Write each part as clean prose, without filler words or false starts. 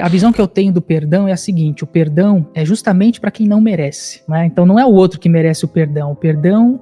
A visão que eu tenho do perdão é a seguinte: o perdão é justamente para quem não merece, né? Então não é o outro que merece o perdão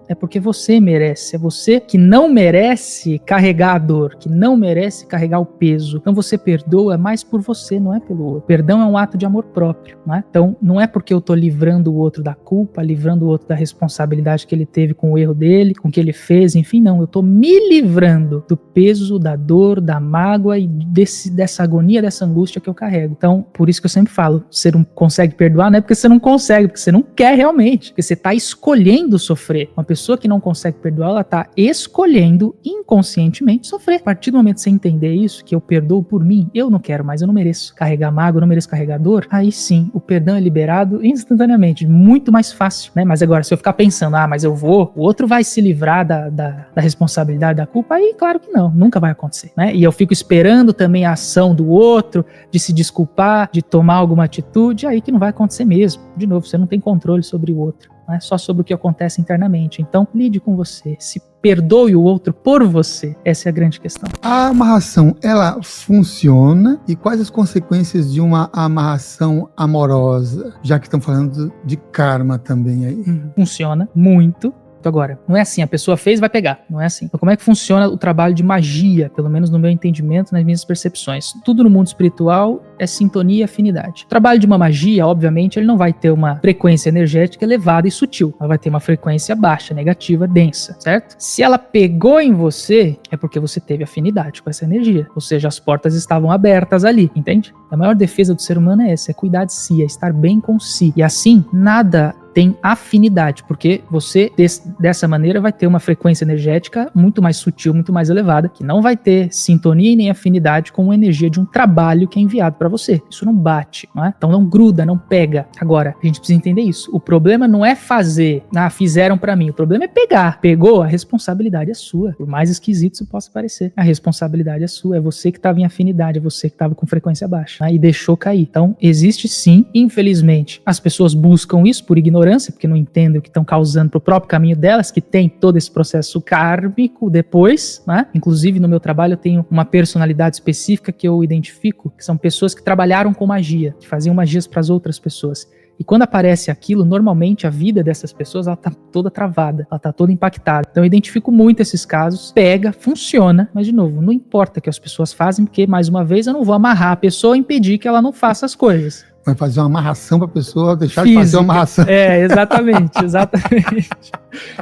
é porque você merece, é você que não merece carregar a dor, que não merece carregar o peso. Então você perdoa mais por você, não é pelo outro. Perdão é um ato de amor próprio, né? Então não é porque eu tô livrando o outro da culpa, livrando o outro da responsabilidade que ele teve com o erro dele, com o que ele fez, enfim, não. Eu tô me livrando do peso, da dor, da mágoa e dessa agonia, dessa angústia que eu carrego. Então, por isso que eu sempre falo, você não consegue perdoar, não é porque você não consegue, porque você não quer realmente, porque você está escolhendo sofrer. Uma pessoa que não consegue perdoar, ela está escolhendo inconscientemente sofrer. A partir do momento que você entender isso, que eu perdoo por mim, eu não quero mais, eu não mereço carregar mágoa, eu não mereço carregar dor, aí sim, o perdão é liberado instantaneamente, muito mais fácil, né? Mas agora, se eu ficar pensando, mas o outro vai se livrar da responsabilidade, da culpa, aí claro que não, nunca vai acontecer, né? E eu fico esperando também a ação do outro, de se desculpar, de tomar alguma atitude, aí que não vai acontecer mesmo. De novo, você não tem controle sobre o outro, né? Só sobre o que acontece internamente. Então, lide com você, se perdoe o outro por você. Essa é a grande questão. A amarração, ela funciona? E quais as consequências de uma amarração amorosa? Já que estamos falando de karma também aí. Funciona muito. Agora, não é assim, a pessoa fez, vai pegar, não é assim. Então, como é que funciona o trabalho de magia, pelo menos no meu entendimento, nas minhas percepções? Tudo no mundo espiritual é sintonia e afinidade. O trabalho de uma magia, obviamente, ele não vai ter uma frequência energética elevada e sutil. Ela vai ter uma frequência baixa, negativa, densa, certo? Se ela pegou em você, é porque você teve afinidade com essa energia. Ou seja, as portas estavam abertas ali, entende? A maior defesa do ser humano é essa, é cuidar de si, é estar bem com si. E assim, nada tem afinidade, porque você, dessa maneira, vai ter uma frequência energética muito mais sutil, muito mais elevada, que não vai ter sintonia e nem afinidade com a energia de um trabalho que é enviado para você. Isso não bate, não é? Então não gruda, não pega. Agora, a gente precisa entender isso. O problema não é fazer, fizeram para mim. O problema é pegar. Pegou, a responsabilidade é sua. Por mais esquisito isso possa parecer. A responsabilidade é sua, é você que estava em afinidade, é você que estava com frequência baixa, né? E deixou cair. Então, existe sim, infelizmente, as pessoas buscam isso por ignorância, porque não entendem o que estão causando pro próprio caminho delas, que tem todo esse processo kármico depois, né? Inclusive, no meu trabalho, eu tenho uma personalidade específica que eu identifico, que são pessoas que trabalharam com magia, que faziam magias para as outras pessoas. E quando aparece aquilo, normalmente a vida dessas pessoas, ela tá toda travada, ela tá toda impactada. Então eu identifico muito esses casos, pega, funciona, mas de novo, não importa o que as pessoas fazem, porque mais uma vez eu não vou amarrar a pessoa e impedir que ela não faça as coisas. Vai fazer uma amarração para a pessoa deixar de fazer uma amarração. Exatamente.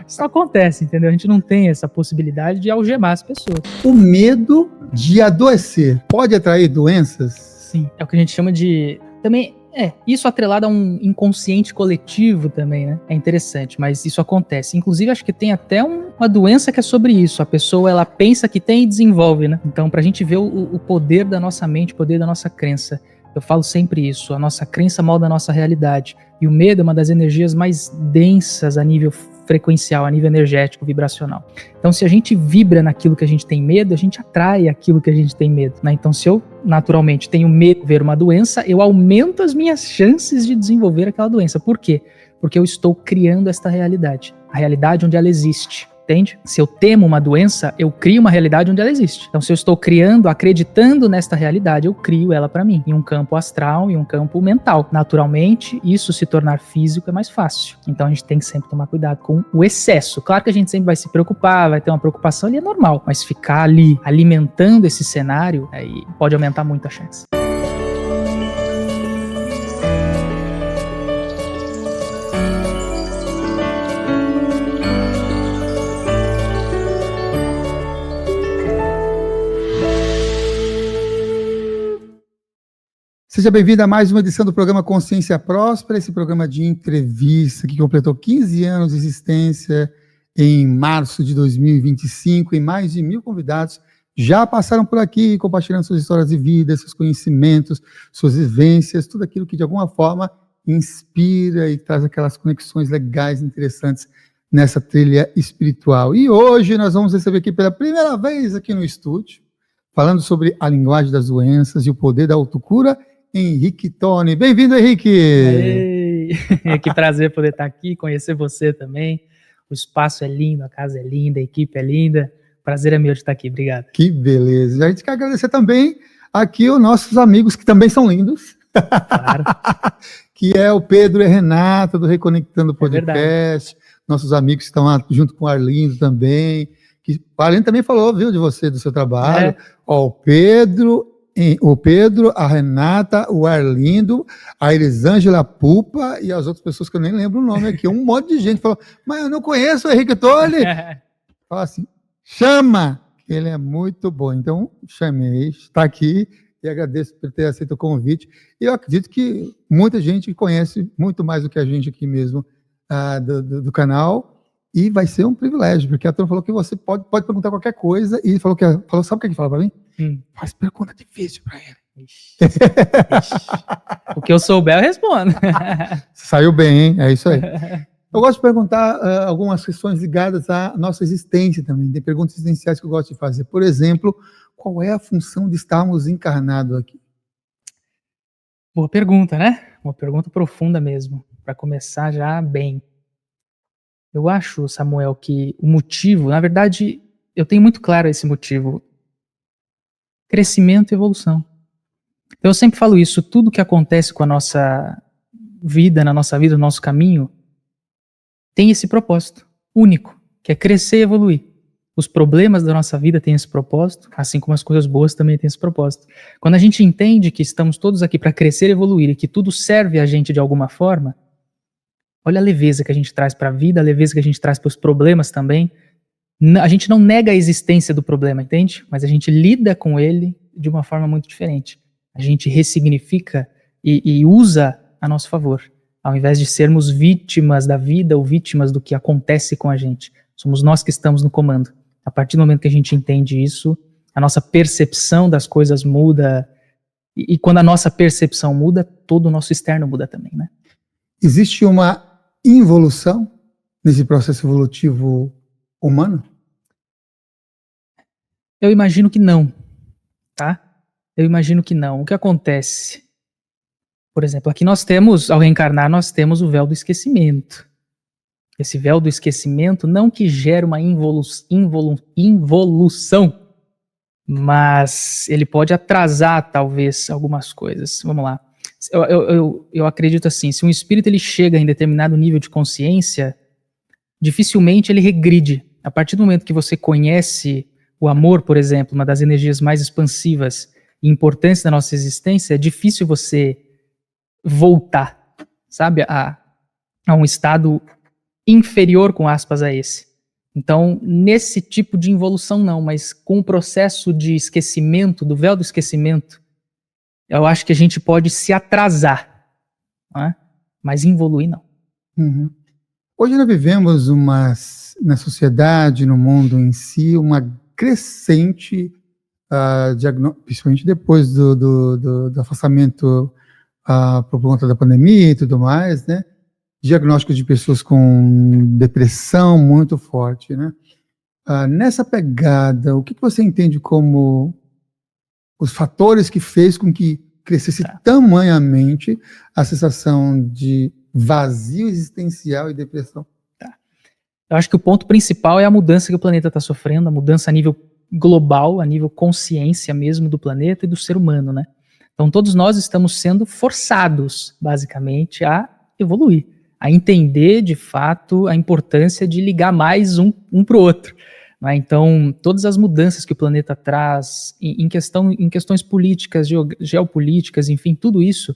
Isso não acontece, entendeu? A gente não tem essa possibilidade de algemar as pessoas. O medo de adoecer pode atrair doenças? Sim, é o que a gente chama de... Também... isso atrelado a um inconsciente coletivo também, né? É interessante, mas isso acontece. Inclusive, acho que tem até uma doença que é sobre isso. A pessoa, ela pensa que tem e desenvolve, né? Então, pra gente ver o poder da nossa mente, o poder da nossa crença. Eu falo sempre isso, a nossa crença molda a nossa realidade. E o medo é uma das energias mais densas a nível frequencial, a nível energético, vibracional. Então, se a gente vibra naquilo que a gente tem medo, a gente atrai aquilo que a gente tem medo, né? Então, se eu, naturalmente, tenho medo de ver uma doença, eu aumento as minhas chances de desenvolver aquela doença. Por quê? Porque eu estou criando esta realidade. A realidade onde ela existe. Entende? Se eu temo uma doença, eu crio uma realidade onde ela existe. Então, se eu estou criando, acreditando nesta realidade, eu crio ela para mim, em um campo astral e um campo mental. Naturalmente, isso se tornar físico é mais fácil. Então, a gente tem que sempre tomar cuidado com o excesso. Claro que a gente sempre vai se preocupar, vai ter uma preocupação ali, é normal. Mas ficar ali alimentando esse cenário, aí pode aumentar muito a chance. Seja bem-vindo a mais uma edição do programa Consciência Próspera, esse programa de entrevista que completou 15 anos de existência em março de 2025 e mais de 1.000 convidados já passaram por aqui compartilhando suas histórias de vida, seus conhecimentos, suas vivências, tudo aquilo que de alguma forma inspira e traz aquelas conexões legais, interessantes nessa trilha espiritual. E hoje nós vamos receber aqui pela primeira vez aqui no estúdio, falando sobre a linguagem das doenças e o poder da autocura, Henrique Toni. Bem-vindo, Henrique! Ei, que prazer poder estar aqui, conhecer você também. O espaço é lindo, a casa é linda, a equipe é linda. Prazer é meu de estar aqui, obrigado. Que beleza. A gente quer agradecer também aqui os nossos amigos que também são lindos, Claro. que é o Pedro e a Renata do Reconectando Verdade. Podcast, nossos amigos que estão lá junto com o Arlindo também, que o Arlindo também falou, viu, de você, do seu trabalho. Ó, o Pedro, a Renata, o Arlindo, a Elisângela Pupa e as outras pessoas que eu nem lembro o nome aqui. Um monte de gente falou, mas eu não conheço o Henrique Tolle. Fala assim, chama, que ele é muito bom. Então, chamei, está aqui e agradeço por ter aceito o convite. E eu acredito que muita gente conhece muito mais do que a gente aqui mesmo do canal. E vai ser um privilégio, porque a turma falou que você pode perguntar qualquer coisa. E falou, sabe o que ele falou para mim? Faz pergunta difícil para ele. Ixi. O que eu souber, eu respondo. Saiu bem, hein? É isso aí. Eu gosto de perguntar algumas questões ligadas à nossa existência também. Tem perguntas existenciais que eu gosto de fazer. Por exemplo, qual é a função de estarmos encarnados aqui? Boa pergunta, né? Uma pergunta profunda mesmo, para começar já bem. Eu acho, Samuel, que o motivo, na verdade, eu tenho muito claro esse motivo. Crescimento e evolução. Então, eu sempre falo isso, tudo que acontece com a nossa vida, na nossa vida, no nosso caminho, tem esse propósito único, que é crescer e evoluir. Os problemas da nossa vida têm esse propósito, assim como as coisas boas também têm esse propósito. Quando a gente entende que estamos todos aqui para crescer e evoluir e que tudo serve a gente de alguma forma, olha a leveza que a gente traz para a vida, a leveza que a gente traz para os problemas também. A gente não nega a existência do problema, entende? Mas a gente lida com ele de uma forma muito diferente. A gente ressignifica e usa a nosso favor, ao invés de sermos vítimas da vida ou vítimas do que acontece com a gente. Somos nós que estamos no comando. A partir do momento que a gente entende isso, a nossa percepção das coisas muda, e quando a nossa percepção muda, todo o nosso externo muda também, né? Existe uma involução nesse processo evolutivo humano? Eu imagino que não, tá? Eu imagino que não. O que acontece? Por exemplo, aqui nós temos, ao reencarnar, nós temos o véu do esquecimento. Esse véu do esquecimento não que gera uma involução, mas ele pode atrasar, talvez, algumas coisas. Vamos lá. Eu acredito assim, se um espírito ele chega em determinado nível de consciência, dificilmente ele regride. A partir do momento que você conhece o amor, por exemplo, uma das energias mais expansivas e importantes da nossa existência, é difícil você voltar, sabe, a um estado inferior, com aspas, a esse. Então, nesse tipo de involução não, mas com o processo de esquecimento, do véu do esquecimento, eu acho que a gente pode se atrasar, não é? Mas evoluir não. Uhum. Hoje nós vivemos na sociedade, no mundo em si, uma crescente, principalmente depois do afastamento por conta da pandemia e tudo mais, né? Diagnósticos de pessoas com depressão muito forte, né? Nessa pegada, o que você entende como os fatores que fez com que crescesse tamanhamente a sensação de vazio existencial e depressão? Eu acho que o ponto principal é a mudança que o planeta está sofrendo, a mudança a nível global, a nível consciência mesmo do planeta e do ser humano, né? Então todos nós estamos sendo forçados, basicamente, a evoluir, a entender de fato a importância de ligar mais um para o outro. Né? Então todas as mudanças que o planeta traz em questões políticas, geopolíticas, enfim, tudo isso,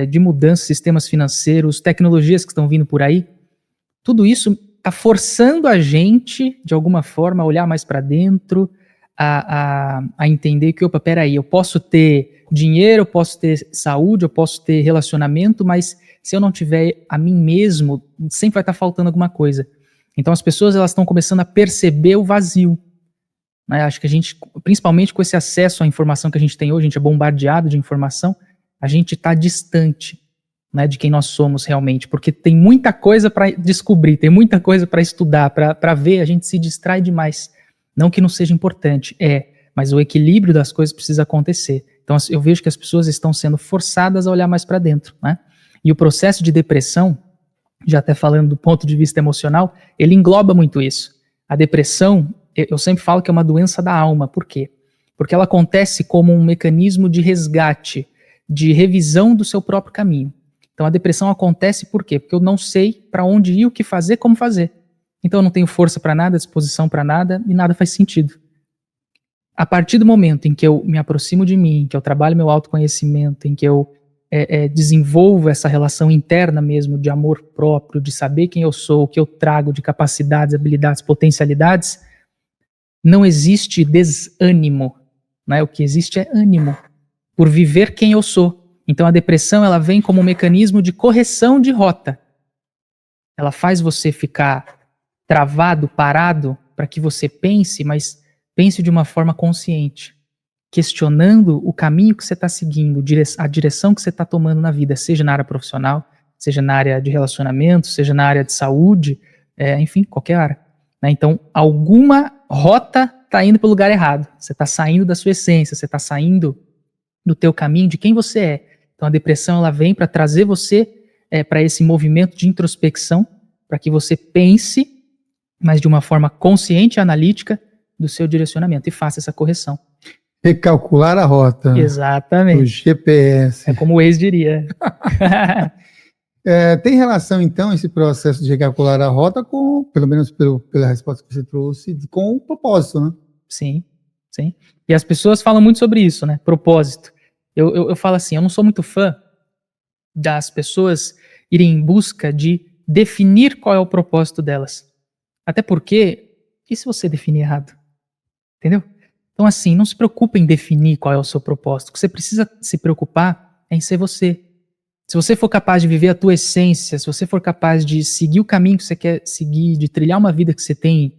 de mudança, sistemas financeiros, tecnologias que estão vindo por aí, tudo isso está forçando a gente, de alguma forma, a olhar mais para dentro, a entender que, opa, peraí, eu posso ter dinheiro, eu posso ter saúde, eu posso ter relacionamento, mas se eu não tiver a mim mesmo, sempre vai estar faltando alguma coisa. Então as pessoas elas estão começando a perceber o vazio. Né? Acho que a gente, principalmente com esse acesso à informação que a gente tem hoje, a gente é bombardeado de informação, a gente está distante, né, de quem nós somos realmente, porque tem muita coisa para descobrir, tem muita coisa para estudar, para ver, a gente se distrai demais. Não que não seja importante, mas o equilíbrio das coisas precisa acontecer. Então eu vejo que as pessoas estão sendo forçadas a olhar mais para dentro, né? E o processo de depressão, já até falando do ponto de vista emocional, ele engloba muito isso. A depressão, eu sempre falo que é uma doença da alma. Por quê? Porque ela acontece como um mecanismo de resgate, de revisão do seu próprio caminho. Então a depressão acontece por quê? Porque eu não sei para onde ir, o que fazer, como fazer. Então eu não tenho força para nada, disposição para nada e nada faz sentido. A partir do momento em que eu me aproximo de mim, que eu trabalho meu autoconhecimento, em que eu desenvolvo essa relação interna mesmo de amor próprio, de saber quem eu sou, o que eu trago de capacidades, habilidades, potencialidades, não existe desânimo, né? O que existe é ânimo por viver quem eu sou. Então a depressão ela vem como um mecanismo de correção de rota. Ela faz você ficar travado, parado, para que você pense, mas pense de uma forma consciente, questionando o caminho que você está seguindo, a direção que você está tomando na vida, seja na área profissional, seja na área de relacionamento, seja na área de saúde, enfim, qualquer área. Né? Então, alguma rota está indo para o lugar errado. Você está saindo da sua essência, você está saindo do teu caminho, de quem você é. Então, a depressão ela vem para trazer você para esse movimento de introspecção, para que você pense, mas de uma forma consciente e analítica, do seu direcionamento e faça essa correção. Recalcular a rota. Exatamente. O GPS. É como o Waze diria. Tem relação, então, esse processo de recalcular a rota com, pelo menos pela resposta que você trouxe, com o propósito, né? Sim, sim. E as pessoas falam muito sobre isso, né? Propósito. Eu falo assim, eu não sou muito fã das pessoas irem em busca de definir qual é o propósito delas. Até porque, e se você definir errado? Entendeu? Então, assim, não se preocupe em definir qual é o seu propósito. O que você precisa se preocupar é em ser você. Se você for capaz de viver a tua essência, se você for capaz de seguir o caminho que você quer seguir, de trilhar uma vida que você tem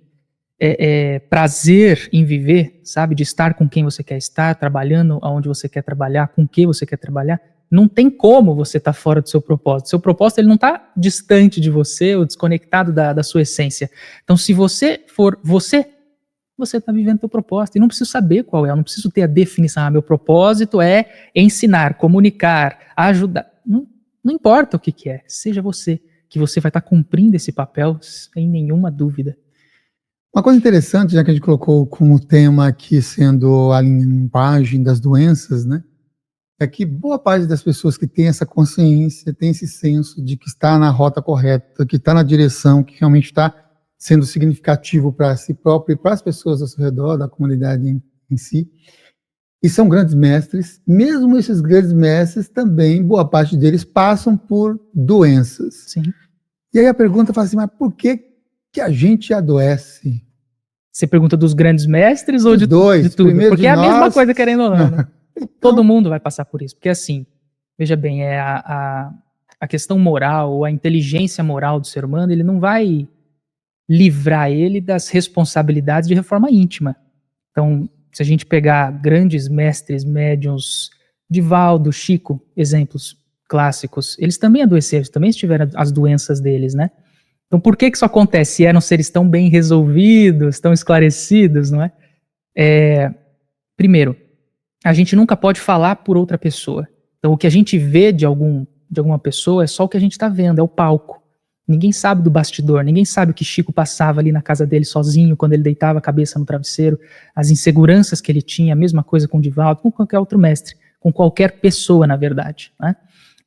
prazer em viver, sabe? De estar com quem você quer estar, trabalhando aonde você quer trabalhar, com o que você quer trabalhar, não tem como você estar fora do seu propósito. Seu propósito ele não está distante de você ou desconectado da sua essência. Então, se você for você está vivendo o teu propósito. E não preciso saber qual é, eu não preciso ter a definição. Meu propósito é ensinar, comunicar, ajudar. Não importa o que é, seja você, que você vai estar cumprindo esse papel sem nenhuma dúvida. Uma coisa interessante, já que a gente colocou como tema aqui sendo a limpagem das doenças, né? É que boa parte das pessoas que tem essa consciência, tem esse senso de que está na rota correta, que está na direção, que realmente está sendo significativo para si próprio e para as pessoas ao seu redor, da comunidade em si. E são grandes mestres. Mesmo esses grandes mestres também, boa parte deles passam por doenças. Sim. E aí a pergunta fala assim, mas por que a gente adoece? Você pergunta dos grandes mestres ou de tudo? Porque é a mesma coisa, querendo ou não. Né? Então, todo mundo vai passar por isso. Porque assim, veja bem, a questão moral, ou a inteligência moral do ser humano, ele não vai livrar ele das responsabilidades de reforma íntima. Então, se a gente pegar grandes mestres, médiuns, Divaldo, Chico, exemplos clássicos, eles também adoeceram, também tiveram as doenças deles, né? Então, por que isso acontece? Eram seres tão bem resolvidos, tão esclarecidos, não é? Primeiro, a gente nunca pode falar por outra pessoa. Então, o que a gente vê de alguma pessoa é só o que a gente está vendo, é o palco. Ninguém sabe do bastidor, ninguém sabe o que Chico passava ali na casa dele sozinho, quando ele deitava a cabeça no travesseiro, as inseguranças que ele tinha, a mesma coisa com o Divaldo, com qualquer outro mestre, com qualquer pessoa, na verdade, né?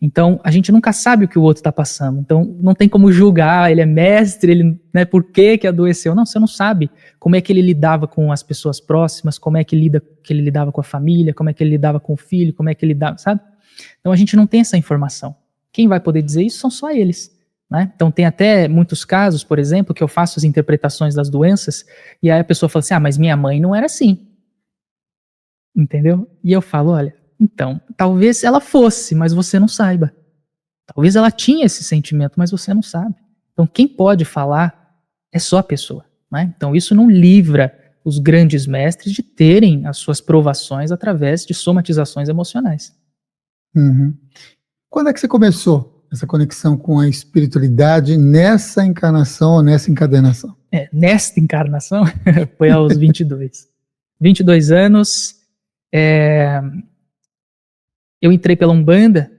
Então, a gente nunca sabe o que o outro está passando. Então, não tem como julgar, ele é mestre, ele, né, por que adoeceu? Não, você não sabe como é que ele lidava com as pessoas próximas, como é que ele lidava com a família, como é que ele lidava com o filho, como é que ele lidava, sabe? Então, a gente não tem essa informação. Quem vai poder dizer isso são só eles. Né? Então tem até muitos casos, por exemplo, que eu faço as interpretações das doenças e aí a pessoa fala assim, mas minha mãe não era assim. Entendeu? E eu falo, olha, então, talvez ela fosse, mas você não saiba. Talvez ela tinha esse sentimento, mas você não sabe. Então quem pode falar é só a pessoa. Né? Então isso não livra os grandes mestres de terem as suas provações através de somatizações emocionais. Uhum. Quando é que você começou essa conexão com a espiritualidade nessa encarnação ou nessa encadenação? Nesta encarnação foi aos 22. 22 anos, eu entrei pela Umbanda,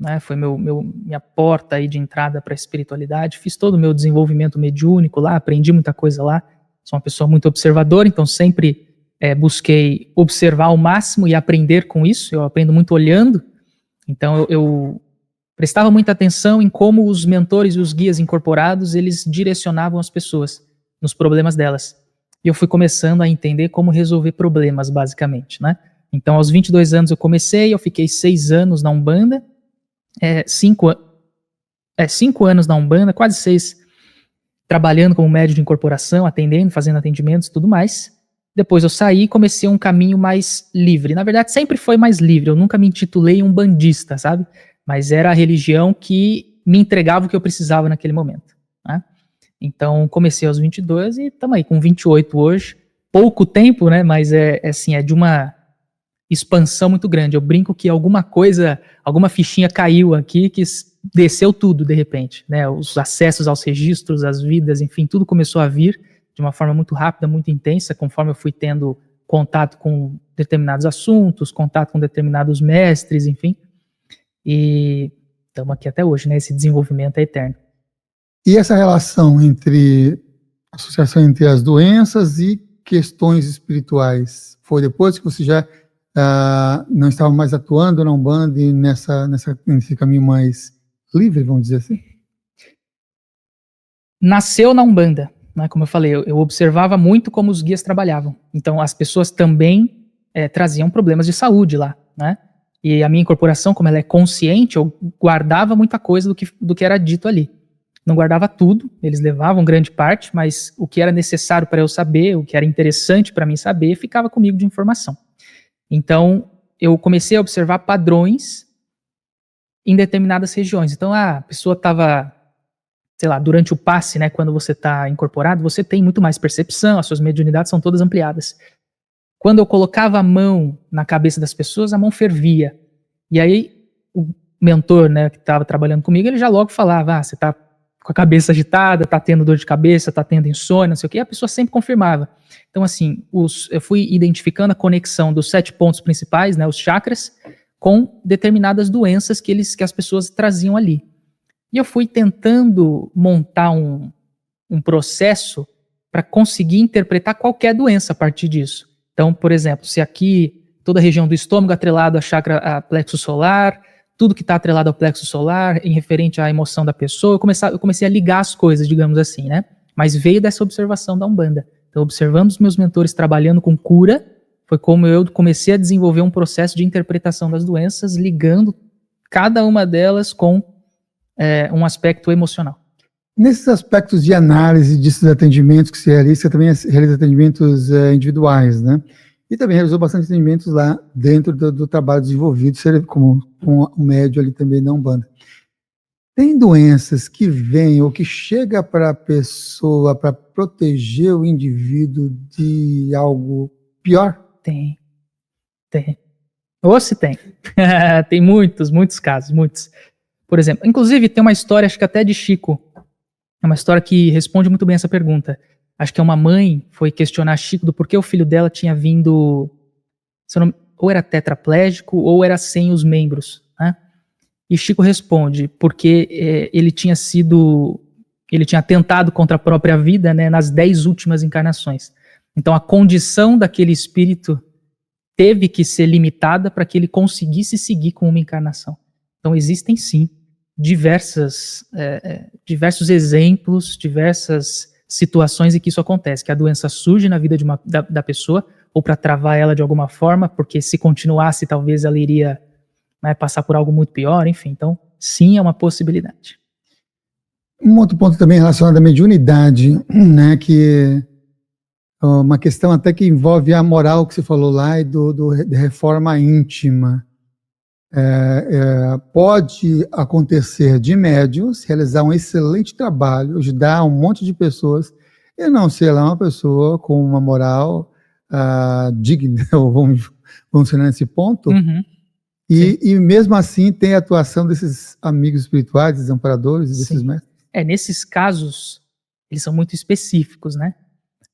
né, foi minha porta aí de entrada para a espiritualidade, fiz todo o meu desenvolvimento mediúnico lá, aprendi muita coisa lá, sou uma pessoa muito observadora, então sempre busquei observar ao máximo e aprender com isso. Eu aprendo muito olhando. Então eu prestava muita atenção em como os mentores e os guias incorporados, eles direcionavam as pessoas nos problemas delas. E eu fui começando a entender como resolver problemas, basicamente, né? Então, aos 22 anos eu comecei, eu fiquei 6 anos na Umbanda, 5 anos na Umbanda, quase 6, trabalhando como médium de incorporação, atendendo, fazendo atendimentos e tudo mais. Depois eu saí e comecei um caminho mais livre. Na verdade, sempre foi mais livre, eu nunca me intitulei umbandista, sabe? Mas era a religião que me entregava o que eu precisava naquele momento, né? Então, comecei aos 22 e estamos aí com 28 hoje. Pouco tempo, né? Mas é de uma expansão muito grande. Eu brinco que alguma fichinha caiu aqui que desceu tudo de repente, né? Os acessos aos registros, as vidas, enfim, tudo começou a vir de uma forma muito rápida, muito intensa, conforme eu fui tendo contato com determinados assuntos, contato com determinados mestres, enfim. E estamos aqui até hoje, né? Esse desenvolvimento é eterno. E essa relação associação entre as doenças e questões espirituais, foi depois que você já não estava mais atuando na Umbanda e nesse caminho mais livre, vamos dizer assim? Nasceu na Umbanda, né? Como eu falei, eu observava muito como os guias trabalhavam. Então as pessoas também traziam problemas de saúde lá, né? E a minha incorporação, como ela é consciente, eu guardava muita coisa do que era dito ali. Não guardava tudo, eles levavam grande parte, mas o que era necessário para eu saber, o que era interessante para mim saber, ficava comigo de informação. Então, eu comecei a observar padrões em determinadas regiões. Então, a pessoa estava, sei lá, durante o passe, né, quando você está incorporado, você tem muito mais percepção, as suas mediunidades são todas ampliadas. Quando eu colocava a mão na cabeça das pessoas, a mão fervia. E aí, o mentor, né, que estava trabalhando comigo, ele já logo falava, você está com a cabeça agitada, tá tendo dor de cabeça, tá tendo insônia, não sei o que, a pessoa sempre confirmava. Então, assim, eu fui identificando a conexão dos 7 pontos principais, né, os chakras, com determinadas doenças que as pessoas traziam ali. E eu fui tentando montar um processo para conseguir interpretar qualquer doença a partir disso. Então, por exemplo, se aqui toda a região do estômago atrelado a plexo solar, tudo que está atrelado ao plexo solar, em referente à emoção da pessoa, eu comecei a ligar as coisas, digamos assim, né? Mas veio dessa observação da Umbanda. Então, observando os meus mentores trabalhando com cura, foi como eu comecei a desenvolver um processo de interpretação das doenças, ligando cada uma delas com um aspecto emocional. Nesses aspectos de análise desses atendimentos que você realiza, você também realiza atendimentos individuais, né? E também realizou bastante atendimentos lá dentro do trabalho desenvolvido, com o médio ali também na Umbanda. Tem doenças que vêm ou que chega para a pessoa para proteger o indivíduo de algo pior? Tem. Ou se tem. Tem muitos casos, muitos. Por exemplo, inclusive tem uma história, acho que até de Chico, é uma história que responde muito bem essa pergunta. Acho que é uma mãe foi questionar Chico do porquê o filho dela tinha vindo, ou era tetraplégico ou era sem os membros, né? E Chico responde, porque ele tinha tentado contra a própria vida, né, nas 10 últimas encarnações. Então a condição daquele espírito teve que ser limitada para que ele conseguisse seguir com uma encarnação. Então existem sim diversos exemplos, diversas situações em que isso acontece, que a doença surge na vida da pessoa, ou para travar ela de alguma forma, porque se continuasse talvez ela iria, né, passar por algo muito pior, enfim. Então, sim, é uma possibilidade. Um outro ponto também relacionado à mediunidade, né, que é uma questão até que envolve a moral que você falou lá e da reforma íntima. Pode acontecer de médiuns realizar um excelente trabalho, ajudar um monte de pessoas e não ser lá uma pessoa com uma moral digna, ou vamos chegar nesse ponto. Uhum. E mesmo assim tem a atuação desses amigos espirituais, desses amparadores e desses mestres. Nesses casos, eles são muito específicos, né?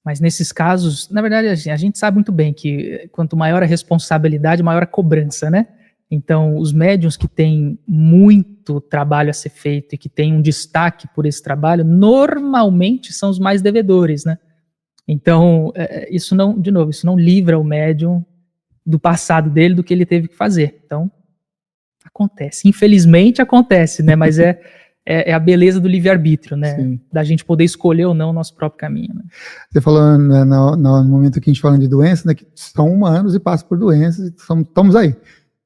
Mas nesses casos, na verdade, a gente sabe muito bem que quanto maior a responsabilidade, maior a cobrança, né? Então, os médiuns que têm muito trabalho a ser feito e que têm um destaque por esse trabalho, normalmente são os mais devedores, né? Então, isso não, de novo, isso não livra o médium do passado dele, do que ele teve que fazer. Então, acontece. Infelizmente acontece, né? Mas é a beleza do livre-arbítrio, né? Sim. Da gente poder escolher ou não o nosso próprio caminho. Né? Você falou, né, no momento que a gente falando de doenças, né, que são humanos e passam por doenças, e estamos aí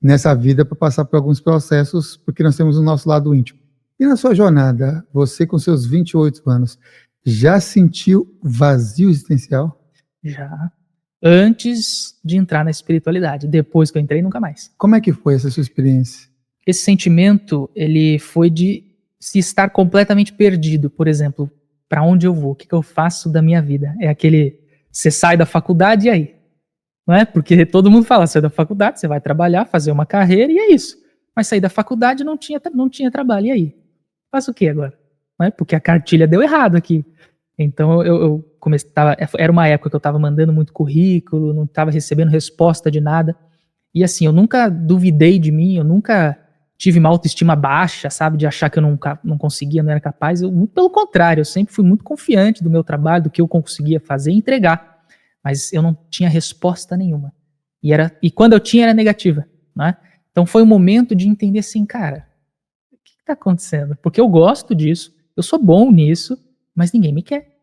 nessa vida para passar por alguns processos, porque nós temos o nosso lado íntimo. E na sua jornada, você com seus 28 anos, já sentiu vazio existencial? Já. Antes de entrar na espiritualidade. Depois que eu entrei, nunca mais. Como é que foi essa sua experiência? Esse sentimento, ele foi de se estar completamente perdido. Por exemplo, para onde eu vou? O que eu faço da minha vida? É aquele, você sai da faculdade e aí? Não é? Porque todo mundo fala, sai da faculdade, você vai trabalhar, fazer uma carreira e é isso. Mas sair da faculdade não tinha trabalho, e aí? Faço o que agora? Não é? Porque a cartilha deu errado aqui. Então eu era uma época que eu estava mandando muito currículo, não estava recebendo resposta de nada. E assim, eu nunca duvidei de mim, eu nunca tive uma autoestima baixa, sabe, de achar que eu não conseguia, não era capaz. Muito pelo contrário, eu sempre fui muito confiante do meu trabalho, do que eu conseguia fazer e entregar. Mas eu não tinha resposta nenhuma. E quando eu tinha, era negativa. Né? Então foi um momento de entender assim, cara, o que está acontecendo? Porque eu gosto disso, eu sou bom nisso, mas ninguém me quer.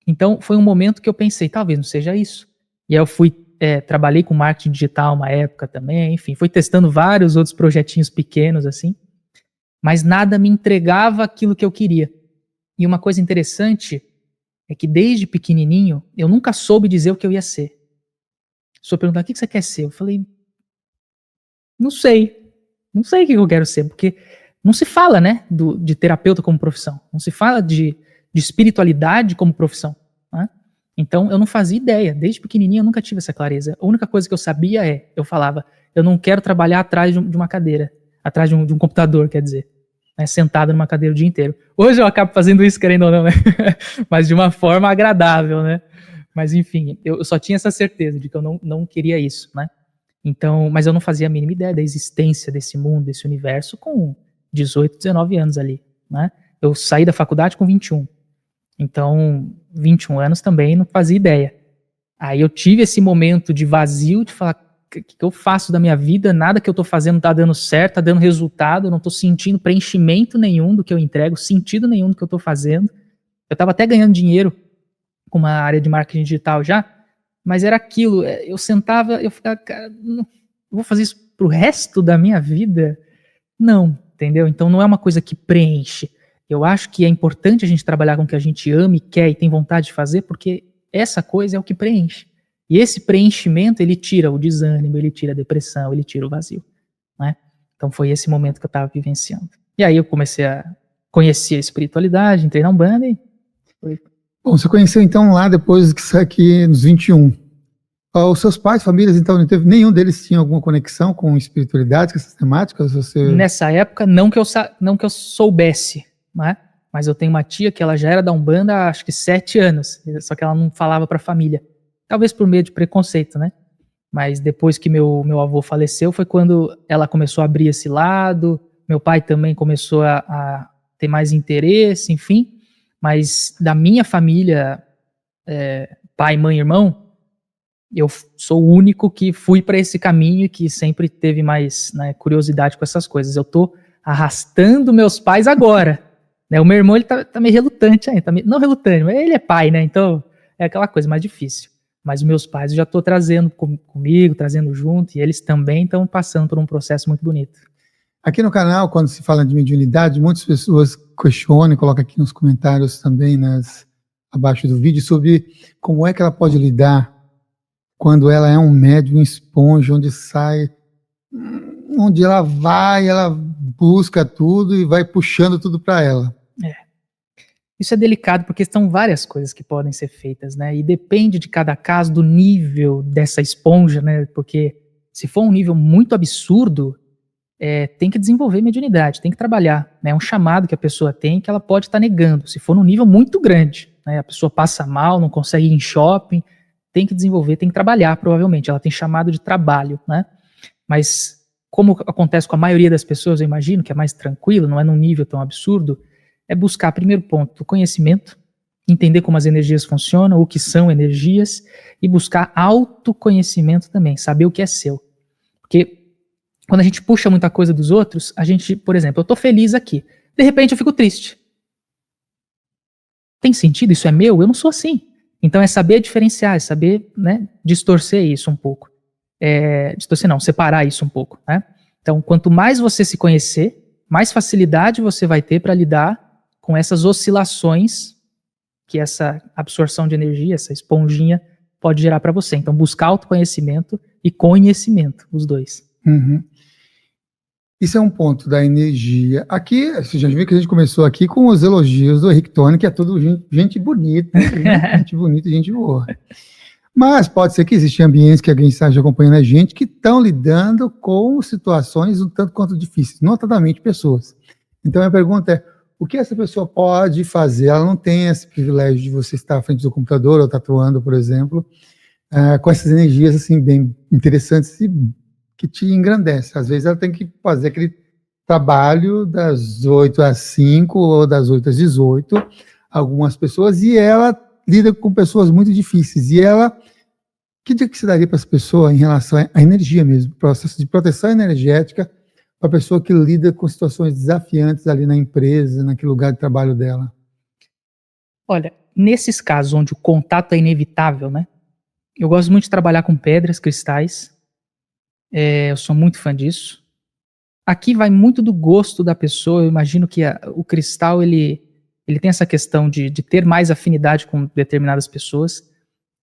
Então foi um momento que eu pensei, talvez não seja isso. E aí eu trabalhei com marketing digital uma época também, enfim, fui testando vários outros projetinhos pequenos assim, mas nada me entregava aquilo que eu queria. E uma coisa interessante é que desde pequenininho eu nunca soube dizer o que eu ia ser. A pessoa perguntou, o que você quer ser? Eu falei, não sei o que eu quero ser, porque não se fala, né, de terapeuta como profissão, não se fala de espiritualidade como profissão. Né? Então eu não fazia ideia, desde pequenininho eu nunca tive essa clareza. A única coisa que eu sabia eu falava, eu não quero trabalhar atrás de uma cadeira, atrás de um computador, quer dizer, né, sentado numa cadeira o dia inteiro. Hoje eu acabo fazendo isso, querendo ou não, né? Mas de uma forma agradável, né? Mas enfim, eu só tinha essa certeza de que eu não queria isso, né? Então, mas eu não fazia a mínima ideia da existência desse mundo, desse universo com 18, 19 anos ali, né? Eu saí da faculdade com 21. Então, 21 anos também não fazia ideia. Aí eu tive esse momento de vazio, de falar, o que eu faço da minha vida? Nada que eu tô fazendo tá dando certo, tá dando resultado, eu não tô sentindo preenchimento nenhum do que eu entrego, sentido nenhum do que eu tô fazendo. Eu tava até ganhando dinheiro com uma área de marketing digital já, mas era aquilo, eu sentava, eu ficava, cara, eu vou fazer isso pro resto da minha vida? Não, entendeu? Então não é uma coisa que preenche. Eu acho que é importante a gente trabalhar com o que a gente ama e quer e tem vontade de fazer, porque essa coisa é o que preenche. E esse preenchimento, ele tira o desânimo, ele tira a depressão, ele tira o vazio. Né? Então foi esse momento que eu estava vivenciando. E aí eu comecei a conhecer a espiritualidade, entrei na Umbanda e foi. Bom, você conheceu então lá depois que saiu aqui nos 21. Os seus pais, famílias, então, nenhum deles tinha alguma conexão com espiritualidade, com essas temáticas? Nessa época, não que eu soubesse, né? Mas eu tenho uma tia que ela já era da Umbanda há acho que 7 anos, só que ela não falava para a família. Talvez por medo de preconceito, né? Mas depois que meu avô faleceu, foi quando ela começou a abrir esse lado, meu pai também começou a ter mais interesse, enfim. Mas da minha família, pai, mãe, irmão, eu sou o único que fui para esse caminho e que sempre teve mais, né, curiosidade com essas coisas. Eu tô arrastando meus pais agora. Né? O meu irmão, ele tá meio relutante ainda. Não relutante, mas ele é pai, né? Então é aquela coisa mais difícil. Mas os meus pais eu já tô trazendo comigo, trazendo junto, e eles também estão passando por um processo muito bonito. Aqui no canal, quando se fala de mediunidade, muitas pessoas questionam e colocam aqui nos comentários também, abaixo do vídeo, sobre como é que ela pode lidar quando ela é um médium esponja, onde sai, onde ela vai, ela busca tudo e vai puxando tudo para ela. Isso é delicado porque são várias coisas que podem ser feitas, né? E depende de cada caso, do nível dessa esponja, né? Porque se for um nível muito absurdo, tem que desenvolver mediunidade, tem que trabalhar. Né? É um chamado que a pessoa tem que ela pode estar negando. Se for num nível muito grande, né? A pessoa passa mal, não consegue ir em shopping, tem que desenvolver, tem que trabalhar, provavelmente. Ela tem chamado de trabalho, né? Mas, como acontece com a maioria das pessoas, eu imagino, que é mais tranquilo, não é num nível tão absurdo, é buscar, primeiro ponto, o conhecimento, entender como as energias funcionam, o que são energias, e buscar autoconhecimento também, saber o que é seu. Porque quando a gente puxa muita coisa dos outros, a gente, por exemplo, eu tô feliz aqui, de repente eu fico triste. Tem sentido? Isso é meu? Eu não sou assim. Então é saber diferenciar, é saber, né, distorcer isso um pouco. Distorcer não, separar isso um pouco, né? Então, quanto mais você se conhecer, mais facilidade você vai ter para lidar com essas oscilações que essa absorção de energia, essa esponjinha, pode gerar para você. Então, buscar autoconhecimento e conhecimento, os dois. Uhum. Isso é um ponto da energia. Aqui, você já viu que a gente começou aqui com os elogios do Henrique Tony, que é tudo gente bonita, gente bonita e gente boa. Mas pode ser que existam ambientes que alguém esteja acompanhando a gente que estão lidando com situações um tanto quanto difíceis, notadamente pessoas. Então a pergunta é, o que essa pessoa pode fazer? Ela não tem esse privilégio de você estar à frente do computador ou tatuando, por exemplo, com essas energias assim bem interessantes e que te engrandece. Às vezes ela tem que fazer aquele trabalho das 8 às 5 ou das 8 às 18, algumas pessoas, e ela lida com pessoas muito difíceis. E ela, que dica que se daria para essa pessoa em relação à energia mesmo, processo de proteção energética para a pessoa que lida com situações desafiantes ali na empresa, naquele lugar de trabalho dela? Olha, nesses casos onde o contato é inevitável, né? Eu gosto muito de trabalhar com pedras, cristais. Eu sou muito fã disso. Aqui vai muito do gosto da pessoa. Eu imagino que o cristal, ele tem essa questão de ter mais afinidade com determinadas pessoas.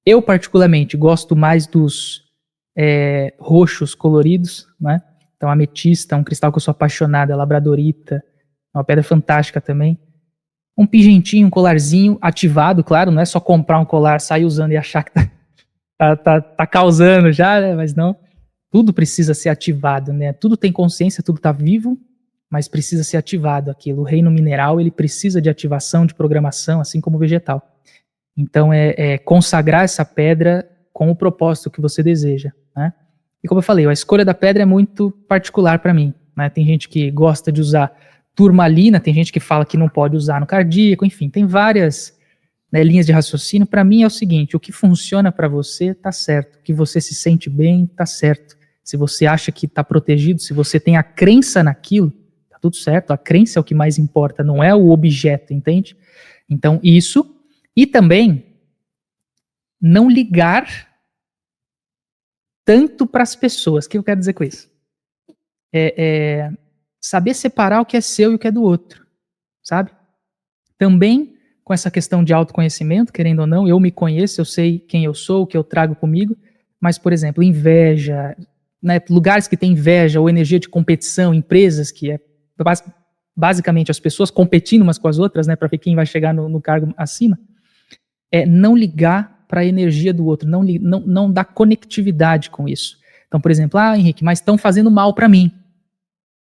Eu, particularmente, gosto mais dos roxos coloridos, né? Então, a ametista é um cristal que eu sou apaixonado, a labradorita, é uma pedra fantástica também. Um pingentinho, um colarzinho ativado, claro, não é só comprar um colar, sair usando e achar que tá causando já, né? Mas não. Tudo precisa ser ativado, né? Tudo tem consciência, tudo tá vivo, mas precisa ser ativado aquilo. O reino mineral, ele precisa de ativação, de programação, assim como o vegetal. Então, consagrar essa pedra com o propósito que você deseja, né? E como eu falei, a escolha da pedra é muito particular para mim, né? Tem gente que gosta de usar turmalina, tem gente que fala que não pode usar no cardíaco, enfim, tem várias, né, linhas de raciocínio. Para mim é o seguinte, o que funciona para você tá certo, o que você se sente bem tá certo. Se você acha que tá protegido, se você tem a crença naquilo, tá tudo certo, a crença é o que mais importa, não é o objeto, entende? Então isso, e também não ligar tanto para as pessoas. O que eu quero dizer com isso? Saber separar o que é seu e o que é do outro, sabe? Também com essa questão de autoconhecimento, querendo ou não, eu me conheço, eu sei quem eu sou, o que eu trago comigo, mas, por exemplo, inveja, né, lugares que tem inveja ou energia de competição, empresas que basicamente as pessoas competindo umas com as outras, né, para ver quem vai chegar no cargo acima, não ligar para a energia do outro, não dar conectividade com isso. Então, por exemplo, Henrique, mas estão fazendo mal para mim.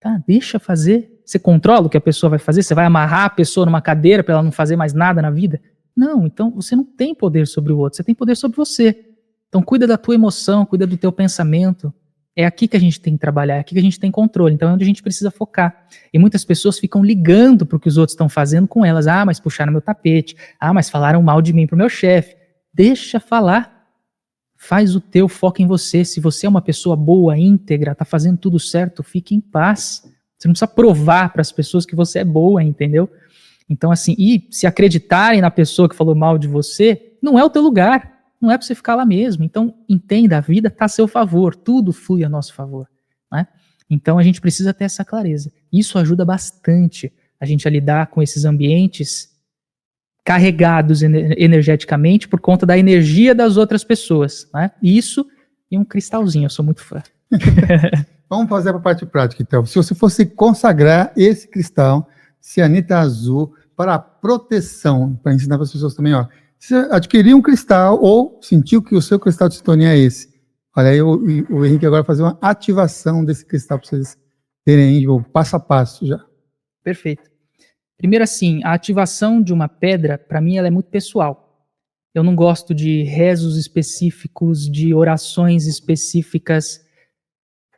Tá, deixa fazer. Você controla o que a pessoa vai fazer? Você vai amarrar a pessoa numa cadeira para ela não fazer mais nada na vida? Não, então você não tem poder sobre o outro, você tem poder sobre você. Então cuida da tua emoção, cuida do teu pensamento. É aqui que a gente tem que trabalhar, é aqui que a gente tem controle, então é onde a gente precisa focar. E muitas pessoas ficam ligando para o que os outros estão fazendo com elas. Mas puxaram meu tapete. Mas falaram mal de mim pro meu chefe. Deixa falar. Faz o teu, foca em você. Se você é uma pessoa boa, íntegra, tá fazendo tudo certo, fique em paz. Você não precisa provar para as pessoas que você é boa, entendeu? Então, assim, e se acreditarem na pessoa que falou mal de você, não é o teu lugar. Não é para você ficar lá mesmo. Então, entenda, a vida está a seu favor, tudo flui a nosso favor, né? Então, a gente precisa ter essa clareza. Isso ajuda bastante a gente a lidar com esses ambientes carregados energeticamente por conta da energia das outras pessoas, né? Isso e um cristalzinho, eu sou muito fã. Vamos fazer para a parte prática, então. Se você fosse consagrar esse cristal, cianita azul, para a proteção, para ensinar para as pessoas também, ó. Se adquirir um cristal ou sentiu que o seu cristal de sintonia é esse, olha aí o Henrique agora vai fazer uma ativação desse cristal para vocês terem aí, o passo a passo já. Perfeito. Primeiro assim, a ativação de uma pedra, para mim, ela é muito pessoal. Eu não gosto de rezos específicos, de orações específicas.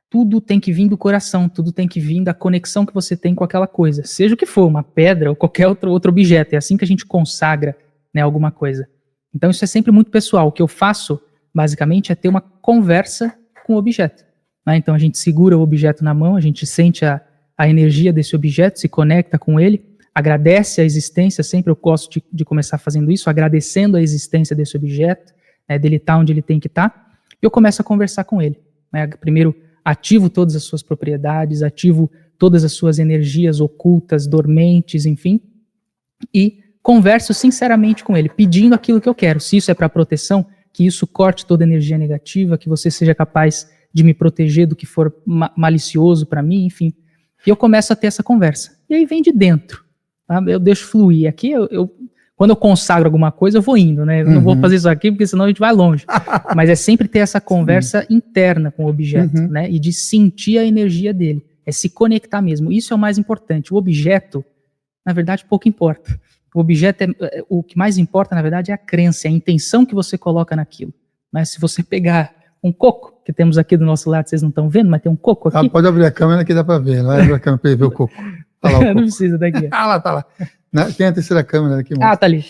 Tudo tem que vir do coração, tudo tem que vir da conexão que você tem com aquela coisa. Seja o que for, uma pedra ou qualquer outro objeto. É assim que a gente consagra, né, alguma coisa. Então isso é sempre muito pessoal. O que eu faço, basicamente, é ter uma conversa com o objeto, né? Então a gente segura o objeto na mão, a gente sente a energia desse objeto, se conecta com ele, agradece a existência, sempre eu gosto de começar fazendo isso, agradecendo a existência desse objeto, né, dele estar onde ele tem que estar, e eu começo a conversar com ele, né? Primeiro, ativo todas as suas propriedades, ativo todas as suas energias ocultas, dormentes, enfim, e converso sinceramente com ele, pedindo aquilo que eu quero. Se isso é para proteção, que isso corte toda a energia negativa, que você seja capaz de me proteger do que for malicioso para mim, enfim. E eu começo a ter essa conversa. E aí vem de dentro, tá? Eu deixo fluir. Aqui, quando eu consagro alguma coisa, eu vou indo, né? Eu não vou fazer isso aqui, porque senão a gente vai longe. Mas é sempre ter essa conversa interna com o objeto, né? E de sentir a energia dele. É se conectar mesmo. Isso é o mais importante. O objeto, na verdade, pouco importa. O objeto, o que mais importa, na verdade, é a crença, é a intenção que você coloca naquilo. Mas se você pegar um coco, que temos aqui do nosso lado, vocês não estão vendo, mas tem um coco aqui. Pode abrir a câmera que dá para ver. Vai abrir a câmera para ver o coco. Tá lá o coco. Não precisa daqui. Tá lá. Tem a terceira câmera aqui. Tá ali.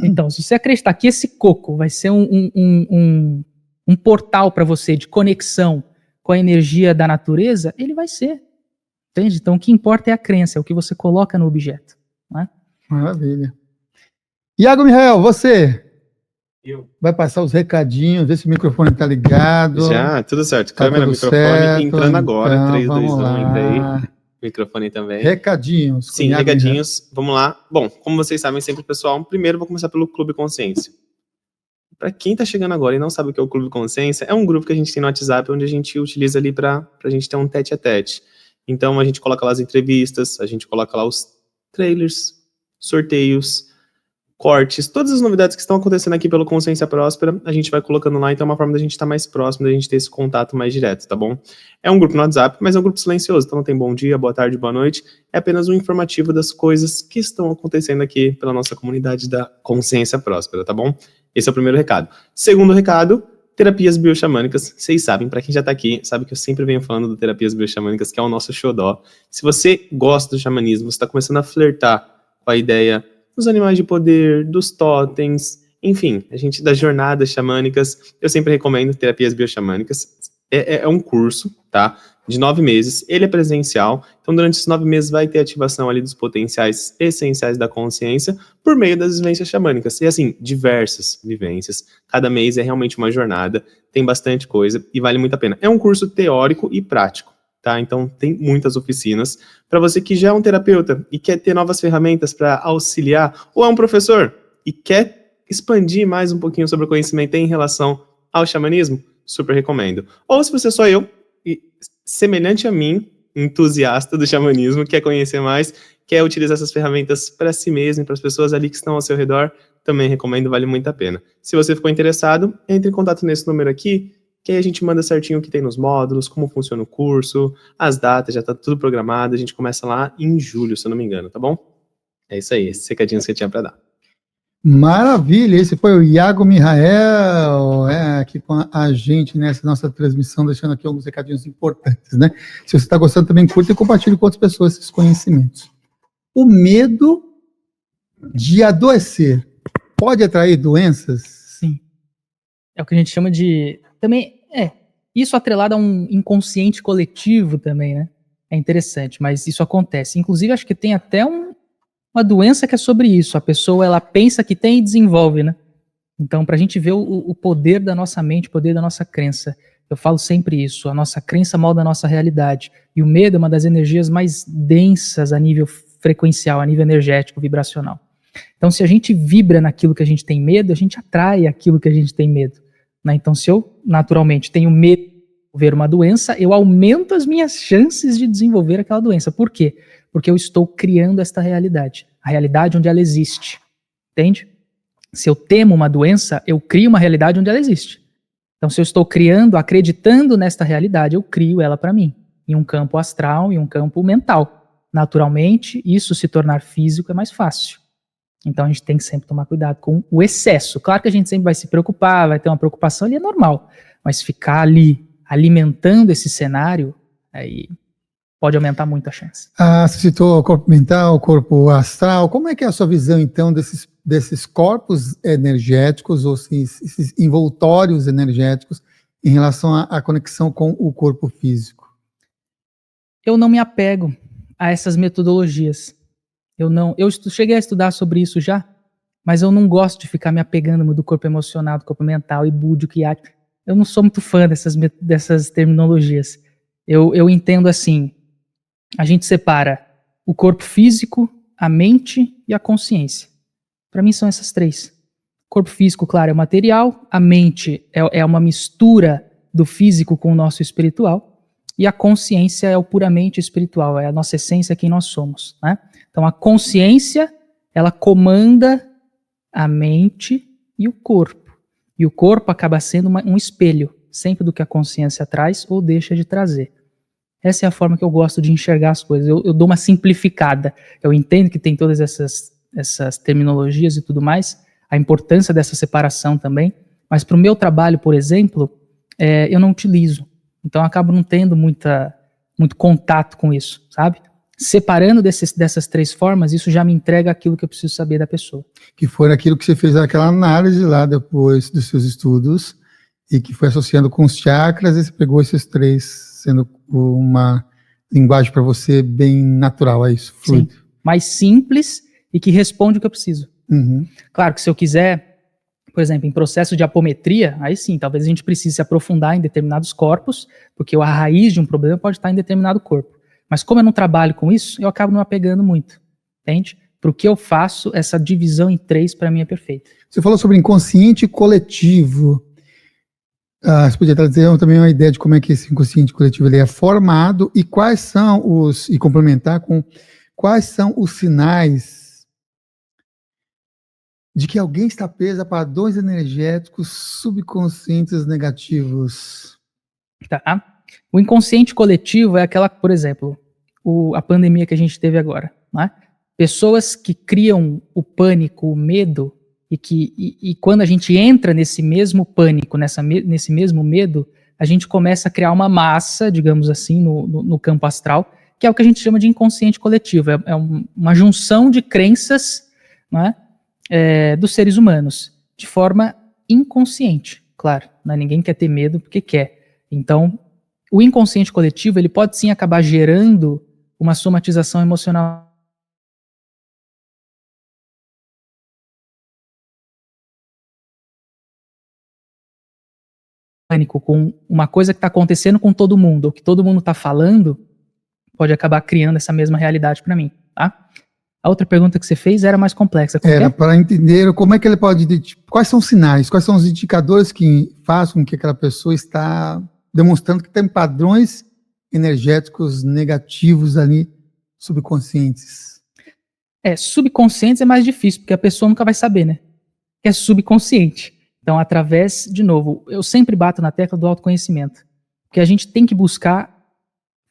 Então, se você acreditar que esse coco vai ser um portal para você de conexão com a energia da natureza, ele vai ser. Entende? Então, o que importa é a crença, é o que você coloca no objeto. Né? Maravilha. Iago Mihael, você Eu. vai passar os recadinhos, ver se o microfone está ligado. Já, tudo certo. Tá Câmera, tudo microfone, certo, entrando agora. então, 3, 2, 1, vamos entra aí. lá. Microfone também. Recadinhos. Sim, recadinhos. Vamos lá. Bom, como vocês sabem sempre, pessoal, primeiro vou começar pelo Clube Consciência. Para quem está chegando agora e não sabe o que é o Clube Consciência, é um grupo que a gente tem no WhatsApp, onde a gente utiliza ali para a gente ter um tete-a-tete. Então, a gente coloca lá as entrevistas, a gente coloca lá os trailers, sorteios, cortes, todas as novidades que estão acontecendo aqui pelo Consciência Próspera, a gente vai colocando lá, então é uma forma da gente estar mais próximo, da gente ter esse contato mais direto, tá bom? É um grupo no WhatsApp, mas é um grupo silencioso, então não tem bom dia, boa tarde, boa noite, é apenas um informativo das coisas que estão acontecendo aqui pela nossa comunidade da Consciência Próspera, tá bom? Esse é o primeiro recado. Segundo recado, terapias bioxamânicas. Vocês sabem, para quem já tá aqui, sabe que eu sempre venho falando do terapias bioxamânicas, que é o nosso xodó. Se você gosta do xamanismo, você está começando a flertar com a ideia dos animais de poder, dos totens, enfim, a gente das jornadas xamânicas, eu sempre recomendo terapias bioxamânicas. É um curso, tá? De 9 meses, ele é presencial, então durante esses 9 meses vai ter ativação ali dos potenciais essenciais da consciência por meio das vivências xamânicas, e assim, diversas vivências, cada mês é realmente uma jornada, tem bastante coisa e vale muito a pena. É um curso teórico e prático, tá? Então tem muitas oficinas, para você que já é um terapeuta e quer ter novas ferramentas para auxiliar, ou é um professor e quer expandir mais um pouquinho sobre o conhecimento em relação ao xamanismo, super recomendo. Ou se você sou eu, e semelhante a mim, entusiasta do xamanismo, quer conhecer mais, quer utilizar essas ferramentas para si mesmo e para as pessoas ali que estão ao seu redor, também recomendo, vale muito a pena. Se você ficou interessado, entre em contato nesse número aqui, que aí a gente manda certinho o que tem nos módulos, como funciona o curso, as datas, já está tudo programado, a gente começa lá em julho, se eu não me engano, tá bom? É isso aí, esses recadinhos que eu tinha para dar. Maravilha, esse foi o Iago Mihael, aqui com a gente nessa nossa transmissão, deixando aqui alguns recadinhos importantes, né? Se você está gostando, também curta e compartilhe com outras pessoas esses conhecimentos. O medo de adoecer pode atrair doenças? Sim. É o que a gente chama de... Também, isso atrelado a um inconsciente coletivo também, né? É interessante, mas isso acontece. Inclusive, acho que tem até uma doença que é sobre isso. A pessoa, ela pensa que tem e desenvolve, né? Então, para a gente ver o poder da nossa mente, o poder da nossa crença. Eu falo sempre isso. A nossa crença molda a nossa realidade. E o medo é uma das energias mais densas a nível frequencial, a nível energético, vibracional. Então, se a gente vibra naquilo que a gente tem medo, a gente atrai aquilo que a gente tem medo. Né? Então, se eu, naturalmente, tenho medo de desenvolver uma doença, eu aumento as minhas chances de desenvolver aquela doença. Por quê? Porque eu estou criando esta realidade, a realidade onde ela existe, entende? Se eu temo uma doença, eu crio uma realidade onde ela existe. Então, se eu estou criando, acreditando nesta realidade, eu crio ela para mim, em um campo astral, em um campo mental. Naturalmente, isso se tornar físico é mais fácil. Então, a gente tem que sempre tomar cuidado com o excesso. Claro que a gente sempre vai se preocupar, vai ter uma preocupação ali, é normal, mas ficar ali alimentando esse cenário, aí pode aumentar muito a chance. Você citou o corpo mental, o corpo astral. Como é que é a sua visão, então, desses desses corpos energéticos, ou esses envoltórios energéticos, em relação à conexão com o corpo físico? Eu não me apego a essas metodologias. Eu cheguei a estudar sobre isso já, mas eu não gosto de ficar me apegando do corpo emocional, do corpo mental, e búdico, e ático. Eu não sou muito fã dessas terminologias. Eu entendo assim, a gente separa o corpo físico, a mente e a consciência. Para mim são essas três. O corpo físico, claro, é material, a mente é uma mistura do físico com o nosso espiritual, e a consciência é o puramente espiritual, é a nossa essência, quem nós somos, né? Então a consciência, ela comanda a mente e o corpo. E o corpo acaba sendo um espelho, sempre do que a consciência traz ou deixa de trazer. Essa é a forma que eu gosto de enxergar as coisas. Eu dou uma simplificada. Eu entendo que tem todas essas terminologias e tudo mais, a importância dessa separação também, mas para o meu trabalho, por exemplo, eu não utilizo. Então eu acabo não tendo muito contato com isso, sabe? Separando dessas três formas, isso já me entrega aquilo que eu preciso saber da pessoa. Que foi aquilo que você fez aquela análise lá depois dos seus estudos, e que foi associando com os chakras, e você pegou esses três, sendo uma linguagem para você bem natural, é isso? Fluido. Sim, mais simples e que responde o que eu preciso. Uhum. Claro que se eu quiser, por exemplo, em processo de apometria, aí sim, talvez a gente precise se aprofundar em determinados corpos, porque a raiz de um problema pode estar em determinado corpo. Mas como eu não trabalho com isso, eu acabo não apegando muito, entende? Para o que eu faço, essa divisão em três, para mim, é perfeita. Você falou sobre inconsciente coletivo. Você podia trazer também uma ideia de como é que esse inconsciente coletivo ele é formado, e quais são e complementar com quais são os sinais de que alguém está preso a padrões energéticos subconscientes negativos? Tá? O inconsciente coletivo é aquela, por exemplo, a pandemia que a gente teve agora, né? Pessoas que criam o pânico, o medo, e quando a gente entra nesse mesmo pânico, nesse mesmo medo, a gente começa a criar uma massa, digamos assim, no campo astral, que é o que a gente chama de inconsciente coletivo. É uma junção de crenças, né, dos seres humanos, de forma inconsciente, claro. Né? Ninguém quer ter medo porque quer. Então, o inconsciente coletivo, ele pode sim acabar gerando uma somatização emocional com uma coisa que está acontecendo com todo mundo, ou que todo mundo está falando, pode acabar criando essa mesma realidade para mim, tá? A outra pergunta que você fez era mais complexa. Era para entender como é que ele pode... Quais são os sinais, quais são os indicadores que façam com que aquela pessoa está demonstrando que tem padrões energéticos negativos ali, subconscientes. Subconscientes é mais difícil, porque a pessoa nunca vai saber, né? Que é subconsciente. Então, através, de novo, eu sempre bato na tecla do autoconhecimento, porque a gente tem que buscar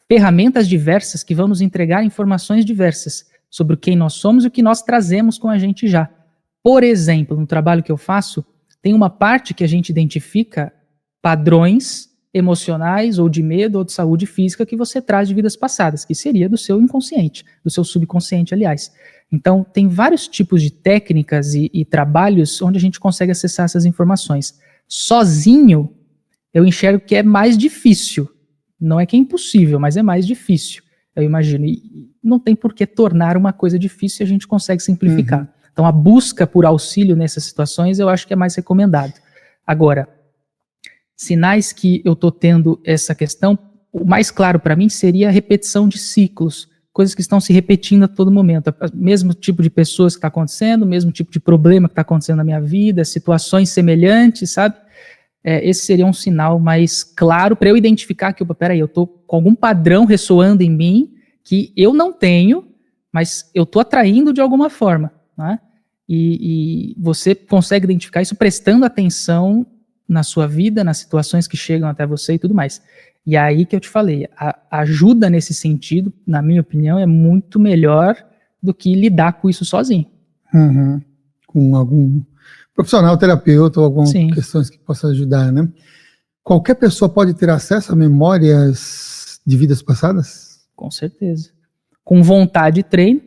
ferramentas diversas que vão nos entregar informações diversas sobre quem nós somos e o que nós trazemos com a gente já. Por exemplo, no trabalho que eu faço, tem uma parte que a gente identifica padrões emocionais, ou de medo, ou de saúde física que você traz de vidas passadas, que seria do seu inconsciente, do seu subconsciente, aliás. Então, tem vários tipos de técnicas e trabalhos onde a gente consegue acessar essas informações. Sozinho, eu enxergo que é mais difícil. Não é que é impossível, mas é mais difícil, eu imagino. E não tem por que tornar uma coisa difícil se a gente consegue simplificar. Uhum. Então, a busca por auxílio nessas situações, eu acho que é mais recomendado. Agora, sinais que eu estou tendo essa questão, o mais claro para mim seria a repetição de ciclos, coisas que estão se repetindo a todo momento, o mesmo tipo de pessoas que está acontecendo, o mesmo tipo de problema que está acontecendo na minha vida, situações semelhantes, sabe? Esse seria um sinal mais claro para eu identificar que, peraí, eu estou com algum padrão ressoando em mim que eu não tenho, mas eu estou atraindo de alguma forma, né? E você consegue identificar isso prestando atenção na sua vida, nas situações que chegam até você e tudo mais. E aí que eu te falei, a ajuda nesse sentido, na minha opinião, é muito melhor do que lidar com isso sozinho. Uhum. Com algum profissional, terapeuta, ou algumas questões que possam ajudar, né? Qualquer pessoa pode ter acesso a memórias de vidas passadas? Com certeza. Com vontade e treino,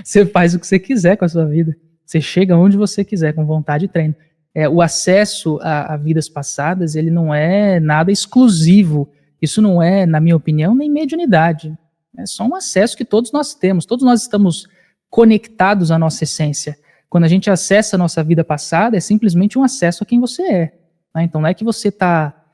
você faz o que você quiser com a sua vida. Você chega onde você quiser, com vontade e treino. O acesso a vidas passadas, ele não é nada exclusivo. Isso não é, na minha opinião, nem mediunidade. É só um acesso que todos nós temos. Todos nós estamos conectados à nossa essência. Quando a gente acessa a nossa vida passada, é simplesmente um acesso a quem você é. Né? Então não é que você está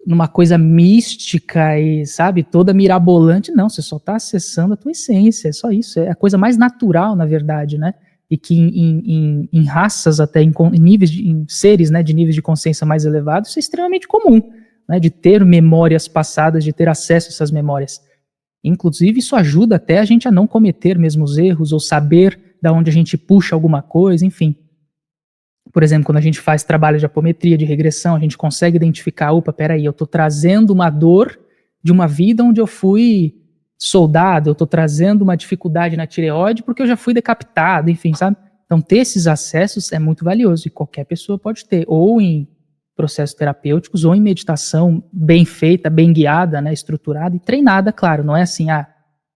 numa coisa mística e, sabe, toda mirabolante. Não, você só está acessando a tua essência. É só isso. É a coisa mais natural, na verdade, né? E que em raças até, em seres, né, de níveis de consciência mais elevados, isso é extremamente comum, né, de ter memórias passadas, de ter acesso a essas memórias. Inclusive, isso ajuda até a gente a não cometer mesmo os erros, ou saber de onde a gente puxa alguma coisa, enfim. Por exemplo, quando a gente faz trabalho de apometria, de regressão, a gente consegue identificar, opa, peraí, eu estou trazendo uma dor de uma vida onde eu fui soldado, eu estou trazendo uma dificuldade na tireoide porque eu já fui decapitado, enfim, sabe? Então, ter esses acessos é muito valioso e qualquer pessoa pode ter, ou em processos terapêuticos, ou em meditação bem feita, bem guiada, né, estruturada e treinada, claro. Não é assim,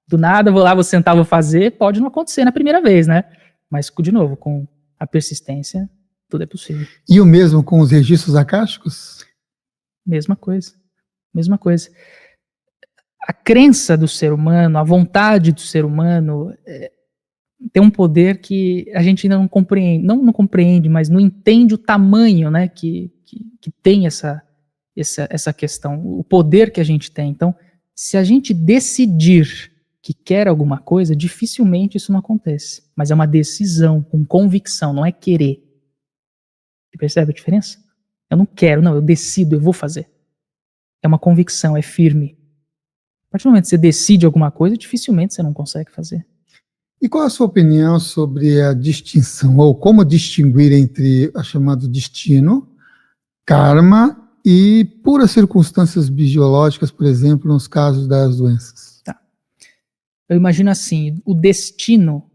do nada vou lá, vou sentar, vou fazer, pode não acontecer na primeira vez, né? Mas, de novo, com a persistência, tudo é possível. E o mesmo com os registros acásticos? Mesma coisa. Mesma coisa. A crença do ser humano, a vontade do ser humano tem um poder que a gente ainda não compreende, não compreende, mas não entende o tamanho, né, que tem essa questão, o poder que a gente tem. Então, se a gente decidir que quer alguma coisa, dificilmente isso não acontece. Mas é uma decisão, com convicção, não é querer. Você percebe a diferença? Eu não quero, não, eu decido, eu vou fazer. É uma convicção, é firme. A partir do momento que você decide alguma coisa, dificilmente você não consegue fazer. E qual a sua opinião sobre a distinção, ou como distinguir entre a chamada destino, karma e puras circunstâncias biológicas, por exemplo, nos casos das doenças? Tá. Eu imagino assim, o destino,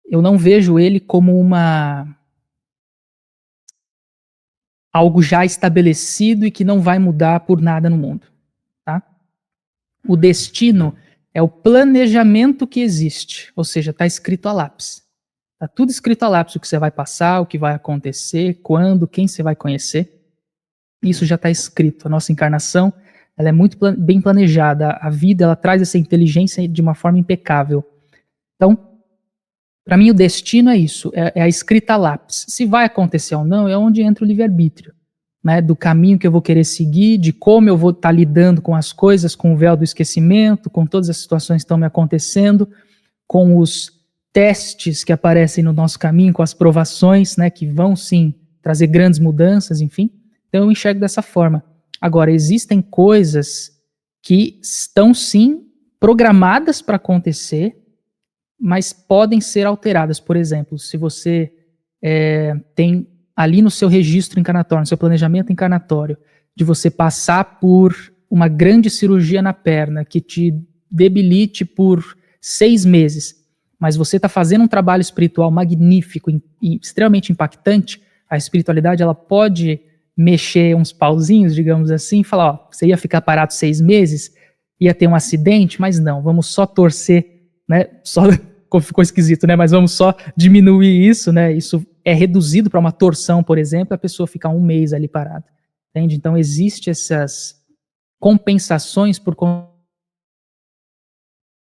eu não vejo ele como algo já estabelecido e que não vai mudar por nada no mundo. Tá? O destino é o planejamento que existe, ou seja, está escrito a lápis. Está tudo escrito a lápis, o que você vai passar, o que vai acontecer, quando, quem você vai conhecer. Isso já está escrito. A nossa encarnação, ela é muito bem planejada. A vida, ela traz essa inteligência de uma forma impecável. Então, para mim, o destino é isso, é a escrita a lápis. Se vai acontecer ou não, é onde entra o livre-arbítrio. Né, do caminho que eu vou querer seguir, de como eu vou estar lidando com as coisas, com o véu do esquecimento, com todas as situações que estão me acontecendo, com os testes que aparecem no nosso caminho, com as provações, né, que vão sim trazer grandes mudanças, enfim. Então eu enxergo dessa forma. Agora, existem coisas que estão sim programadas para acontecer, mas podem ser alteradas. Por exemplo, se você tem ali no seu registro encarnatório, no seu planejamento encarnatório, de você passar por uma grande cirurgia na perna que te debilite por 6 meses, mas você está fazendo um trabalho espiritual magnífico e extremamente impactante, a espiritualidade ela pode mexer uns pauzinhos, digamos assim, e falar, ó, você ia ficar parado 6 meses, ia ter um acidente, mas não, vamos só torcer, né, ficou esquisito, né, mas vamos só diminuir isso, né, isso é reduzido para uma torção, por exemplo, a pessoa ficar 1 mês ali parada, entende? Então, existem essas compensações por...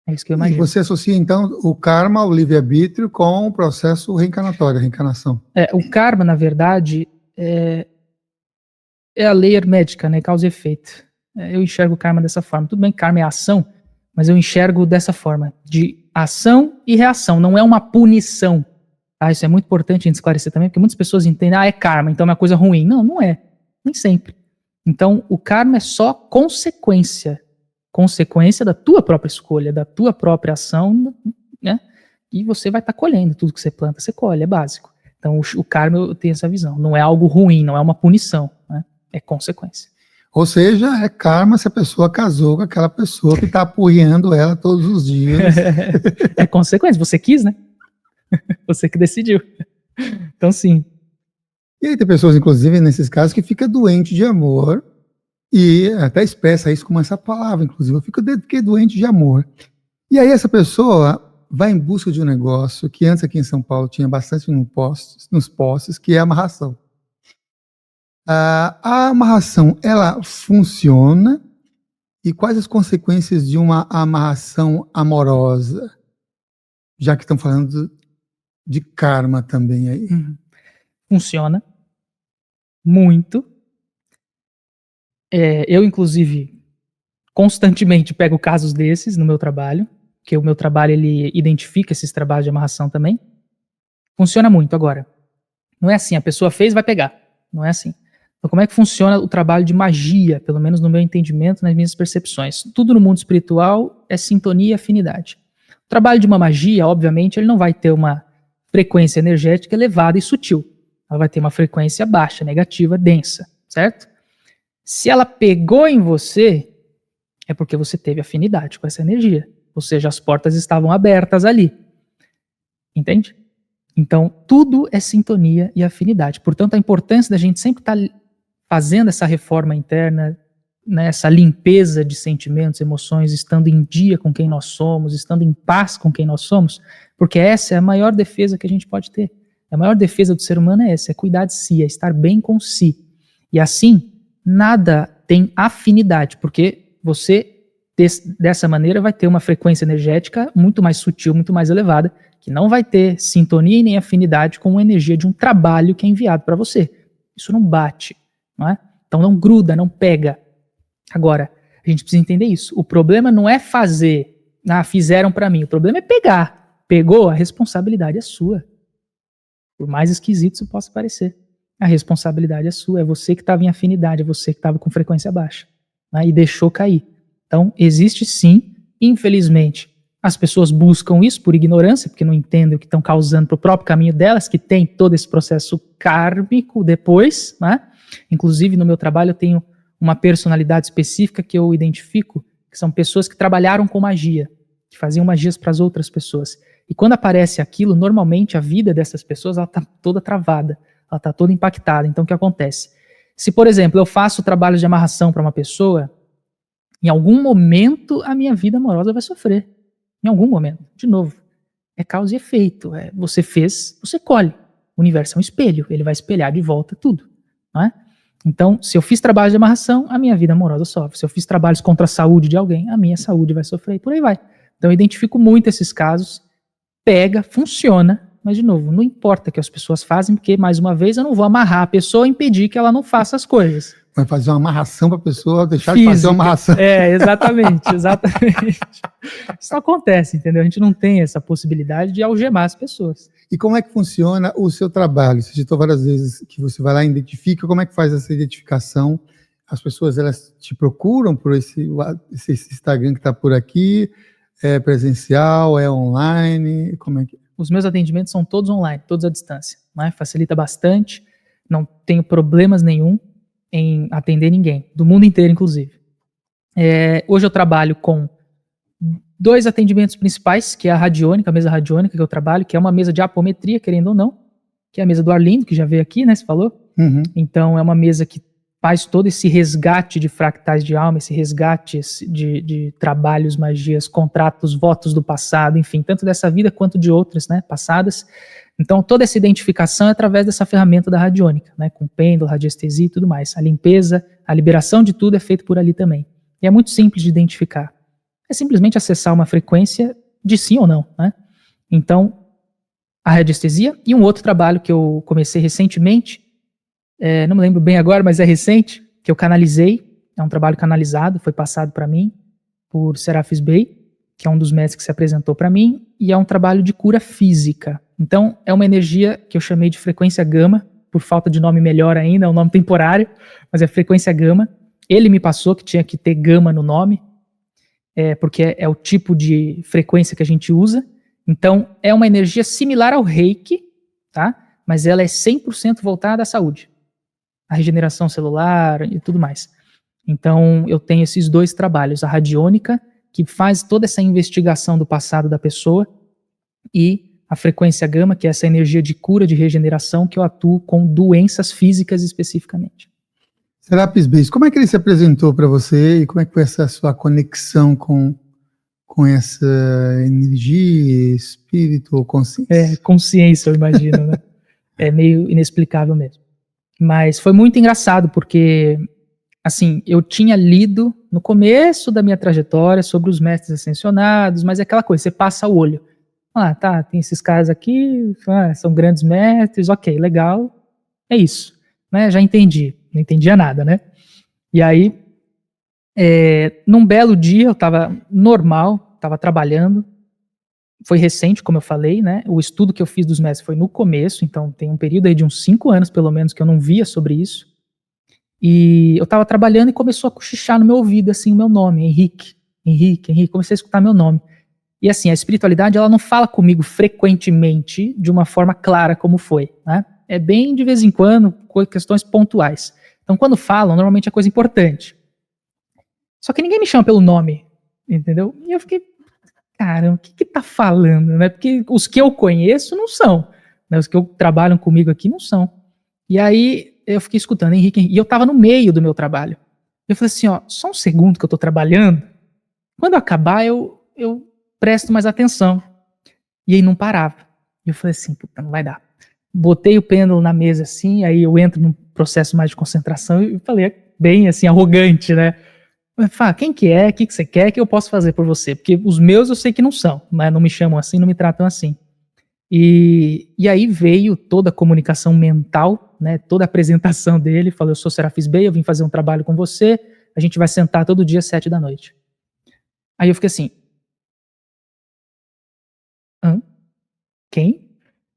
É isso que eu imagino. E você associa, então, o karma, o livre-arbítrio, com o processo reencarnatório, a reencarnação. O karma, na verdade, é a lei hermética, né, causa e efeito. Eu enxergo o karma dessa forma. Tudo bem que karma é ação, mas eu enxergo dessa forma, de ação e reação, não é uma punição. Isso é muito importante a gente esclarecer também, porque muitas pessoas entendem, é karma, então é uma coisa ruim. Não, não é. Nem sempre. Então, o karma é só consequência da tua própria escolha, da tua própria ação, né? E você vai estar colhendo tudo que você planta, você colhe, é básico. Então, o karma, eu tenho essa visão. Não é algo ruim, não é uma punição, né? É consequência. Ou seja, é karma se a pessoa casou com aquela pessoa que está apoiando ela todos os dias. É consequência, você quis, né? Você que decidiu. Então, sim. E aí tem pessoas, inclusive, nesses casos, que fica doente de amor e até expressa isso como essa palavra, inclusive. Eu fico doente de amor. E aí essa pessoa, vai em busca de um negócio que antes aqui em São Paulo tinha bastante nos postos, que é a amarração. A amarração, ela funciona? E quais as consequências de uma amarração amorosa? Já que estamos falando de karma também aí. Funciona muito. Eu, inclusive, constantemente pego casos desses no meu trabalho, porque o meu trabalho ele identifica esses trabalhos de amarração também. Funciona muito. Agora, não é assim, a pessoa fez, vai pegar. Não é assim. Então, como é que funciona o trabalho de magia, pelo menos no meu entendimento, nas minhas percepções? Tudo no mundo espiritual é sintonia e afinidade. O trabalho de uma magia, obviamente, ele não vai ter uma frequência energética elevada e sutil. Ela vai ter uma frequência baixa, negativa, densa, certo? Se ela pegou em você, é porque você teve afinidade com essa energia. Ou seja, as portas estavam abertas ali. Entende? Então, tudo é sintonia e afinidade. Portanto, a importância da gente sempre estar fazendo essa reforma interna, né, essa limpeza de sentimentos, emoções, estando em dia com quem nós somos, estando em paz com quem nós somos, porque essa é a maior defesa que a gente pode ter. A maior defesa do ser humano é essa, é cuidar de si, é estar bem com si. E assim, nada tem afinidade, porque você, dessa maneira, vai ter uma frequência energética muito mais sutil, muito mais elevada, que não vai ter sintonia e nem afinidade com a energia de um trabalho que é enviado para você. Isso não bate, não é? Então não gruda, não pega. Agora, a gente precisa entender isso. O problema não é fazer, fizeram para mim. O problema é pegar. Pegou, a responsabilidade é sua. Por mais esquisito isso possa parecer. A responsabilidade é sua. É você que estava em afinidade, é você que estava com frequência baixa, né, e deixou cair. Então, existe sim, infelizmente, as pessoas buscam isso por ignorância, porque não entendem o que estão causando para o próprio caminho delas, que tem todo esse processo kármico depois, né? Inclusive, no meu trabalho, eu tenho uma personalidade específica que eu identifico, que são pessoas que trabalharam com magia, que faziam magias para as outras pessoas. E quando aparece aquilo, normalmente a vida dessas pessoas está toda travada, ela está toda impactada. Então, o que acontece? Se, por exemplo, eu faço trabalho de amarração para uma pessoa, em algum momento a minha vida amorosa vai sofrer. Em algum momento. De novo, é causa e efeito. Você fez, você colhe. O universo é um espelho, ele vai espelhar de volta tudo. Não é? Então, se eu fiz trabalho de amarração, a minha vida amorosa sofre. Se eu fiz trabalhos contra a saúde de alguém, a minha saúde vai sofrer e por aí vai. Então, eu identifico muito esses casos, pega, funciona, mas, de novo, não importa o que as pessoas fazem, porque, mais uma vez, eu não vou amarrar a pessoa e impedir que ela não faça as coisas. Vai fazer uma amarração para a pessoa deixar de fazer uma amarração. Exatamente, exatamente. Isso acontece, entendeu? A gente não tem essa possibilidade de algemar as pessoas. E como é que funciona o seu trabalho? Você citou várias vezes que você vai lá e identifica. Como é que faz essa identificação? As pessoas, elas te procuram por esse Instagram que está por aqui? É presencial? É online? Como é que... Os meus atendimentos são todos online, todos à distância, né? Facilita bastante, não tenho problemas nenhum em atender ninguém, do mundo inteiro, inclusive. Hoje eu trabalho com 2 atendimentos principais, que é a radiônica, a mesa radiônica que eu trabalho, que é uma mesa de apometria, querendo ou não, que é a mesa do Arlindo, que já veio aqui, né, você falou? Uhum. Então é uma mesa que faz todo esse resgate de fractais de alma, esse resgate de trabalhos, magias, contratos, votos do passado, enfim, tanto dessa vida quanto de outras, né, passadas. Então, toda essa identificação é através dessa ferramenta da radiônica, né, com pêndulo, radiestesia e tudo mais. A limpeza, a liberação de tudo é feito por ali também. E é muito simples de identificar. É simplesmente acessar uma frequência de sim ou não, né? Então, a radiestesia e um outro trabalho que eu comecei recentemente, não me lembro bem agora, mas é recente, que eu canalizei, é um trabalho canalizado, foi passado para mim por Serafis Bey, que é um dos mestres que se apresentou para mim, e é um trabalho de cura física. Então, é uma energia que eu chamei de frequência gama, por falta de nome melhor ainda, é um nome temporário, mas é frequência gama. Ele me passou que tinha que ter gama no nome, porque é o tipo de frequência que a gente usa. Então, é uma energia similar ao Reiki, tá? Mas ela é 100% voltada à saúde, à regeneração celular e tudo mais. Então, eu tenho esses 2 trabalhos, a radiônica, que faz toda essa investigação do passado da pessoa, e a frequência gama, que é essa energia de cura, de regeneração, que eu atuo com doenças físicas especificamente. Serapis Bey, como é que ele se apresentou para você e como é que foi essa sua conexão com essa energia, espírito ou consciência? Consciência, eu imagino, né? É meio inexplicável mesmo. Mas foi muito engraçado, porque, assim, eu tinha lido no começo da minha trajetória sobre os mestres ascensionados, mas é aquela coisa, você passa o olho. Tá, tem esses caras aqui, são grandes mestres, ok, legal, é isso, né? Já entendi, não entendia nada, né? E aí, num belo dia, eu estava normal, estava trabalhando, foi recente, como eu falei, né? O estudo que eu fiz dos mestres foi no começo, então tem um período aí de uns 5 anos, pelo menos, que eu não via sobre isso. E eu estava trabalhando e começou a cochichar no meu ouvido, assim, o meu nome, Henrique, comecei a escutar meu nome. E assim, a espiritualidade, ela não fala comigo frequentemente de uma forma clara como foi, né? É bem de vez em quando, questões pontuais. Então, quando falam, normalmente é coisa importante. Só que ninguém me chama pelo nome, entendeu? E eu fiquei, caramba, o que tá falando, né? Porque os que eu conheço não são, né? Os que trabalham comigo aqui não são. E aí, eu fiquei escutando, Henrique, e eu tava no meio do meu trabalho. Eu falei assim, só um segundo que eu tô trabalhando, quando acabar, eu presto mais atenção. E aí não parava. E eu falei assim, puta, não vai dar. Botei o pêndulo na mesa assim, aí eu entro num processo mais de concentração e falei, bem assim, arrogante, né? Fala, quem que é? O que você quer que eu posso fazer por você? Porque os meus eu sei que não são, né? Não me chamam assim, não me tratam assim. E aí veio toda a comunicação mental, né? Toda a apresentação dele. Falou, eu sou Serafis Bey, eu vim fazer um trabalho com você, a gente vai sentar todo dia às 7 da noite. Aí eu fiquei assim, quem?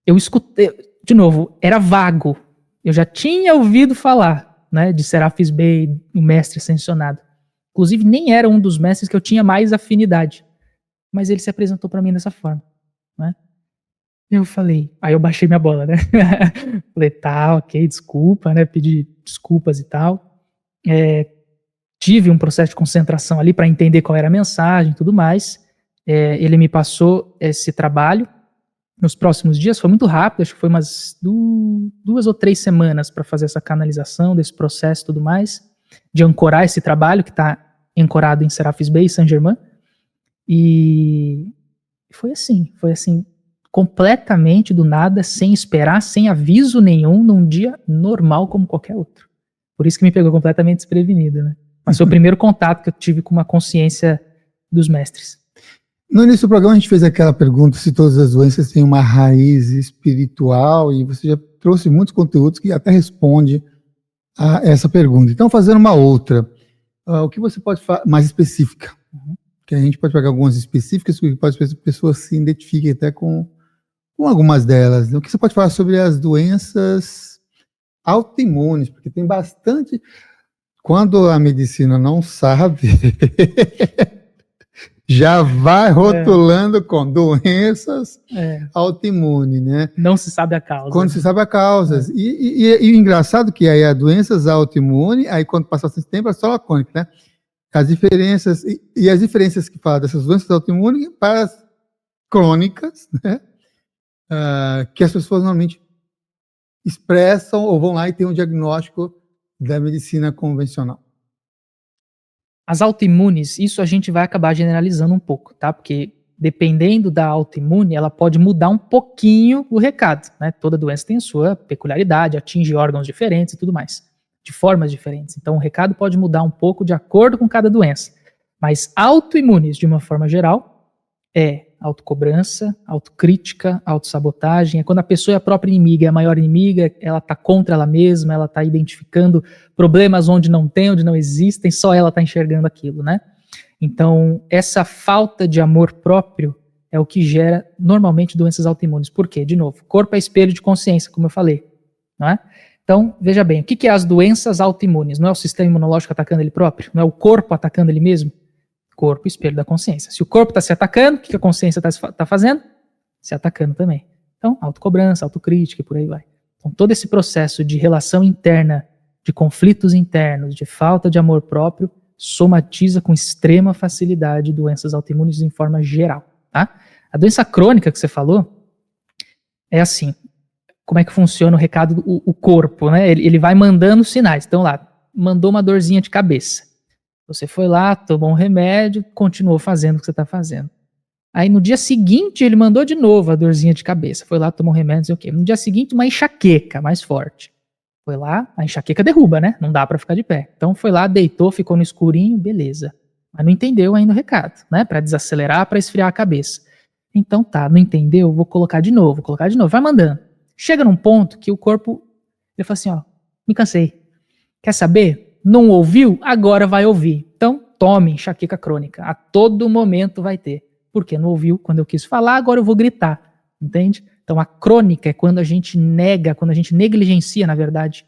Eu escutei, de novo, era vago. Eu já tinha ouvido falar, né, de Serafis Bey, o mestre ascensionado. Inclusive, nem era um dos mestres que eu tinha mais afinidade. Mas ele se apresentou para mim dessa forma, né? Eu falei, aí eu baixei minha bola, né? Falei, tá, ok, desculpa, né? Pedi desculpas e tal. Tive um processo de concentração ali para entender qual era a mensagem e tudo mais. Ele me passou esse trabalho nos próximos dias, foi muito rápido, acho que foi umas 2 ou 3 semanas para fazer essa canalização desse processo e tudo mais, de ancorar esse trabalho que está ancorado em Serafis Bey e Saint-Germain. E foi assim, completamente do nada, sem esperar, sem aviso nenhum, num dia normal como qualquer outro. Por isso que me pegou completamente desprevenido, né? Mas foi o primeiro contato que eu tive com uma consciência dos mestres. No início do programa a gente fez aquela pergunta se todas as doenças têm uma raiz espiritual, e você já trouxe muitos conteúdos que até responde a essa pergunta. Então, fazendo uma outra, o que você pode falar mais específica? Que a gente pode pegar algumas específicas, que pode ser que as pessoas se identifiquem até com algumas delas. O que você pode falar sobre as doenças autoimunes? Porque tem bastante... Quando a medicina não sabe... já vai rotulando com doenças autoimunes, né? Não se sabe a causa. Quando se sabe a causa. E o engraçado que aí as doenças autoimunes, aí quando passa bastante tempo, é só a crônica, né? As diferenças, e as diferenças que fala dessas doenças autoimunes para as crônicas, né? Que as pessoas normalmente expressam ou vão lá e tem um diagnóstico da medicina convencional. As autoimunes, isso a gente vai acabar generalizando um pouco, tá? Porque dependendo da autoimune, ela pode mudar um pouquinho o recado, né? Toda doença tem a sua peculiaridade, atinge órgãos diferentes e tudo mais, de formas diferentes. Então o recado pode mudar um pouco de acordo com cada doença. Mas autoimunes, de uma forma geral, é autocobrança, autocrítica, autossabotagem. É quando a pessoa é a própria inimiga, é a maior inimiga, ela está contra ela mesma, ela está identificando problemas onde não tem, onde não existem, só ela está enxergando aquilo, né? Então, essa falta de amor próprio é o que gera, normalmente, doenças autoimunes. Por quê? De novo, corpo é espelho de consciência, como eu falei, não é? Então, veja bem, o que é as doenças autoimunes? Não é o sistema imunológico atacando ele próprio? Não é o corpo atacando ele mesmo? Corpo, espelho da consciência. Se o corpo está se atacando, o que a consciência está fazendo? Se atacando também. Então, autocobrança, autocrítica e por aí vai. Então, todo esse processo de relação interna, de conflitos internos, de falta de amor próprio, somatiza com extrema facilidade doenças autoimunes em forma geral. Tá? A doença crônica que você falou é assim, como é que funciona o recado, o corpo, né? Ele vai mandando sinais. Então lá, mandou uma dorzinha de cabeça. Você foi lá, tomou um remédio, continuou fazendo o que você está fazendo. Aí no dia seguinte ele mandou de novo a dorzinha de cabeça. Foi lá, tomou um remédio, não sei o quê. No dia seguinte uma enxaqueca mais forte. Foi lá, a enxaqueca derruba, né? Não dá pra ficar de pé. Então foi lá, deitou, ficou no escurinho, beleza. Mas não entendeu ainda o recado, né? Pra desacelerar, pra esfriar a cabeça. Então tá, não entendeu? Vou colocar de novo. Vai mandando. Chega num ponto que o corpo, ele fala assim, ó, me cansei. Quer saber? Não ouviu? Agora vai ouvir. Então tome enxaqueca crônica. A todo momento vai ter. Porque não ouviu quando eu quis falar, agora eu vou gritar. Entende? Então a crônica é quando a gente nega, quando a gente negligencia, na verdade,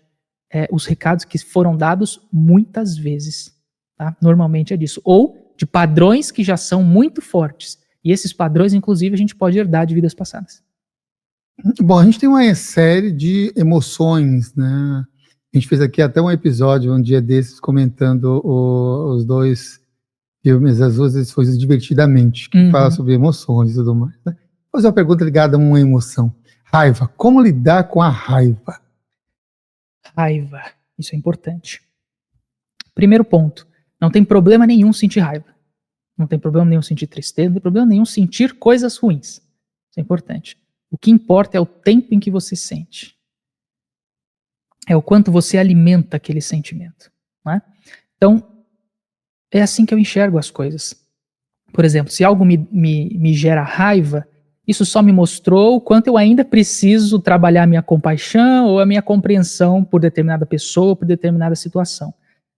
os recados que foram dados muitas vezes. Tá? Normalmente é disso. Ou de padrões que já são muito fortes. E esses padrões, inclusive, a gente pode herdar de vidas passadas. Bom, a gente tem uma série de emoções, né? A gente fez aqui até um episódio, um dia desses, comentando os dois filmes, as duas coisas divertidamente, que fala sobre emoções e tudo mais. Né? Vou fazer uma pergunta ligada a uma emoção. Raiva. Como lidar com a raiva? Raiva. Isso é importante. Primeiro ponto. Não tem problema nenhum sentir raiva. Não tem problema nenhum sentir tristeza. Não tem problema nenhum sentir coisas ruins. Isso é importante. O que importa é o tempo em que você sente. É o quanto você alimenta aquele sentimento. Não é? Então, é assim que eu enxergo as coisas. Por exemplo, se algo me gera raiva, isso só me mostrou o quanto eu ainda preciso trabalhar a minha compaixão ou a minha compreensão por determinada pessoa, por determinada situação.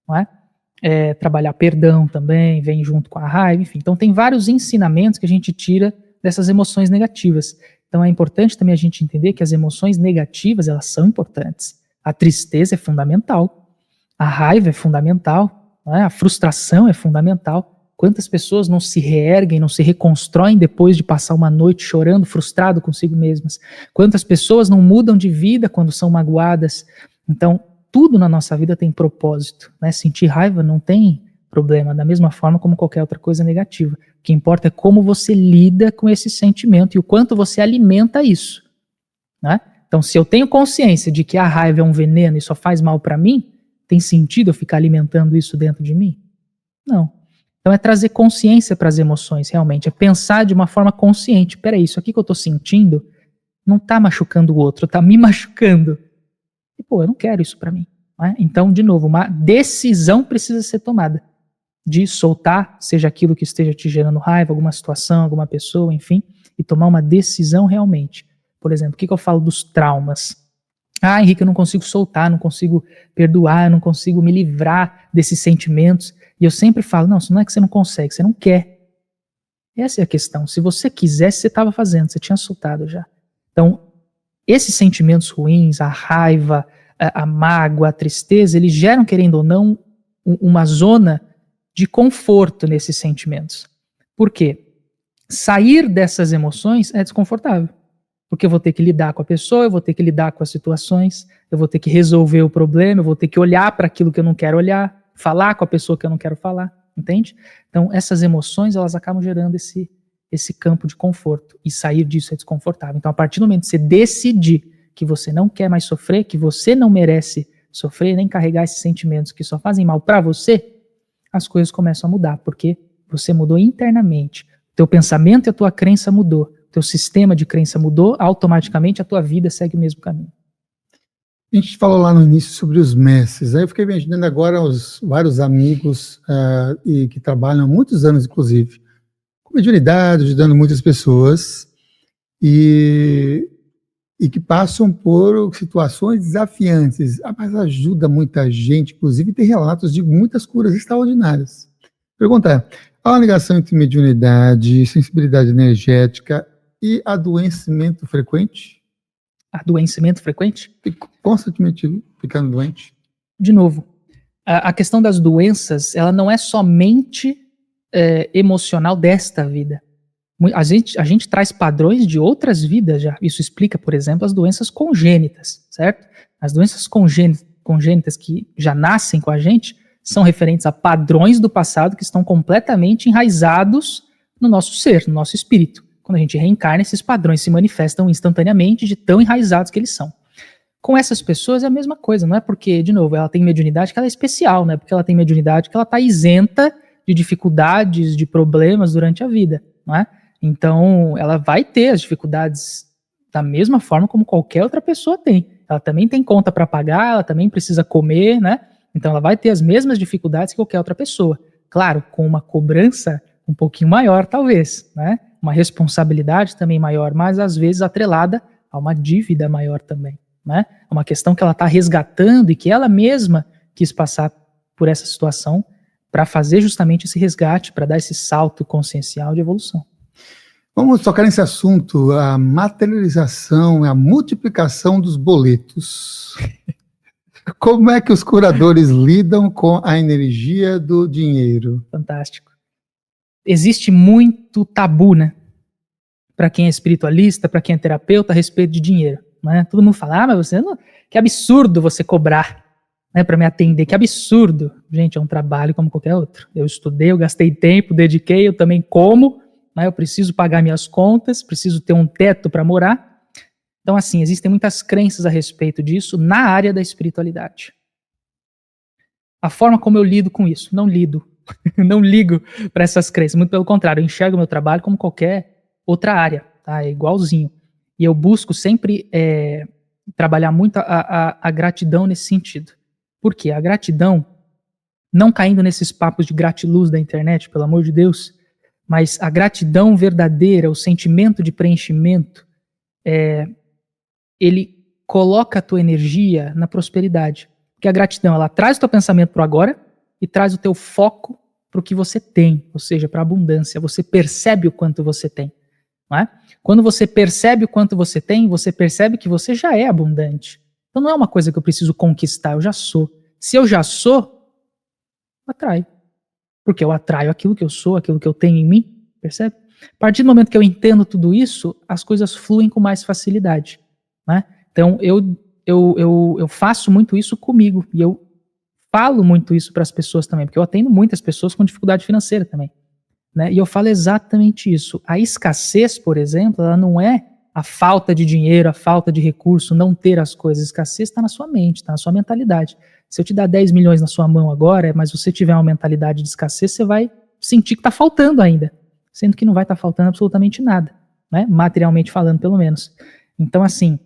Não é? Trabalhar perdão também, vem junto com a raiva, enfim. Então tem vários ensinamentos que a gente tira dessas emoções negativas. Então é importante também a gente entender que as emoções negativas, elas são importantes. A tristeza é fundamental, a raiva é fundamental, não é? A frustração é fundamental. Quantas pessoas não se reerguem, não se reconstroem depois de passar uma noite chorando, frustrado consigo mesmas? Quantas pessoas não mudam de vida quando são magoadas? Então, tudo na nossa vida tem propósito, né? Sentir raiva não tem problema, da mesma forma como qualquer outra coisa negativa. O que importa é como você lida com esse sentimento e o quanto você alimenta isso, né? Então, se eu tenho consciência de que a raiva é um veneno e só faz mal para mim, tem sentido eu ficar alimentando isso dentro de mim? Não. Então é trazer consciência para as emoções, realmente. É pensar de uma forma consciente. Peraí, isso aqui que eu estou sentindo não está machucando o outro, está me machucando. E, eu não quero isso para mim. Né? Então, de novo, uma decisão precisa ser tomada. De soltar, seja aquilo que esteja te gerando raiva, alguma situação, alguma pessoa, enfim, e tomar uma decisão realmente. Por exemplo, o que eu falo dos traumas? Ah, Henrique, eu não consigo soltar, não consigo perdoar, eu não consigo me livrar desses sentimentos. E eu sempre falo, não, isso não é que você não consegue, você não quer. Essa é a questão. Se você quisesse, você estava fazendo, você tinha soltado já. Então, esses sentimentos ruins, a raiva, a mágoa, a tristeza, eles geram, querendo ou não, uma zona de conforto nesses sentimentos. Por quê? Sair dessas emoções é desconfortável. Porque eu vou ter que lidar com a pessoa, eu vou ter que lidar com as situações, eu vou ter que resolver o problema, eu vou ter que olhar para aquilo que eu não quero olhar, falar com a pessoa que eu não quero falar, entende? Então, essas emoções, elas acabam gerando esse campo de conforto, e sair disso é desconfortável. Então, a partir do momento que você decidir que você não quer mais sofrer, que você não merece sofrer, nem carregar esses sentimentos que só fazem mal para você, as coisas começam a mudar, porque você mudou internamente. O teu pensamento e a tua crença mudou. Teu sistema de crença mudou, automaticamente a tua vida segue o mesmo caminho. A gente falou lá no início sobre os mestres, aí eu fiquei imaginando agora os vários amigos e que trabalham há muitos anos, inclusive, com mediunidade, ajudando muitas pessoas, e que passam por situações desafiantes, mas ajuda muita gente, inclusive tem relatos de muitas curas extraordinárias. Pergunta é, há uma ligação entre mediunidade, sensibilidade energética e adoecimento frequente? Adoecimento frequente? Constantemente ficando doente? De novo, a questão das doenças, ela não é somente emocional desta vida. A gente traz padrões de outras vidas já. Isso explica, por exemplo, as doenças congênitas, certo? As doenças congênitas que já nascem com a gente são referentes a padrões do passado que estão completamente enraizados no nosso ser, no nosso espírito. Quando a gente reencarna, esses padrões se manifestam instantaneamente de tão enraizados que eles são. Com essas pessoas é a mesma coisa, não é porque, de novo, ela tem mediunidade que ela é especial, não é porque ela tem mediunidade que ela está isenta de dificuldades, de problemas durante a vida, não é? Então, ela vai ter as dificuldades da mesma forma como qualquer outra pessoa tem. Ela também tem conta para pagar, ela também precisa comer, né? Então, ela vai ter as mesmas dificuldades que qualquer outra pessoa. Claro, com uma cobrança um pouquinho maior, talvez, né? Uma responsabilidade também maior, mas às vezes atrelada a uma dívida maior também, né? Uma questão que ela está resgatando e que ela mesma quis passar por essa situação para fazer justamente esse resgate, para dar esse salto consciencial de evolução. Vamos tocar nesse assunto, a materialização, a multiplicação dos boletos. Como é que os curadores lidam com a energia do dinheiro? Fantástico. Existe muito tabu, né? Para quem é espiritualista, para quem é terapeuta, a respeito de dinheiro, né? Todo mundo fala, mas você não... que absurdo você cobrar, né, para me atender, que absurdo. Gente, é um trabalho como qualquer outro. Eu estudei, eu gastei tempo, dediquei, eu também como, né, eu preciso pagar minhas contas, preciso ter um teto para morar. Então, assim, existem muitas crenças a respeito disso na área da espiritualidade. A forma como eu lido com isso, não lido. Não ligo para essas crenças, muito pelo contrário, eu enxergo o meu trabalho como qualquer outra área, tá? É igualzinho. E eu busco sempre trabalhar muito a gratidão nesse sentido. Por quê? A gratidão, não caindo nesses papos de gratiluz da internet, pelo amor de Deus, mas a gratidão verdadeira, o sentimento de preenchimento, ele coloca a tua energia na prosperidade. Porque a gratidão, ela traz o teu pensamento para o agora e traz o teu foco para o que você tem, ou seja, para a abundância. Você percebe o quanto você tem. Não é? Quando você percebe o quanto você tem, você percebe que você já é abundante. Então não é uma coisa que eu preciso conquistar, eu já sou. Se eu já sou, eu atraio. Porque eu atraio aquilo que eu sou, aquilo que eu tenho em mim, percebe? A partir do momento que eu entendo tudo isso, as coisas fluem com mais facilidade. Né? Então eu faço muito isso comigo, e eu falo muito isso para as pessoas também, porque eu atendo muitas pessoas com dificuldade financeira também. Né? E eu falo exatamente isso. A escassez, por exemplo, ela não é a falta de dinheiro, a falta de recurso, não ter as coisas. A escassez está na sua mente, está na sua mentalidade. Se eu te dar 10 milhões na sua mão agora, mas você tiver uma mentalidade de escassez, você vai sentir que está faltando ainda, sendo que não vai estar faltando absolutamente nada, né? Materialmente falando, pelo menos. Então, assim,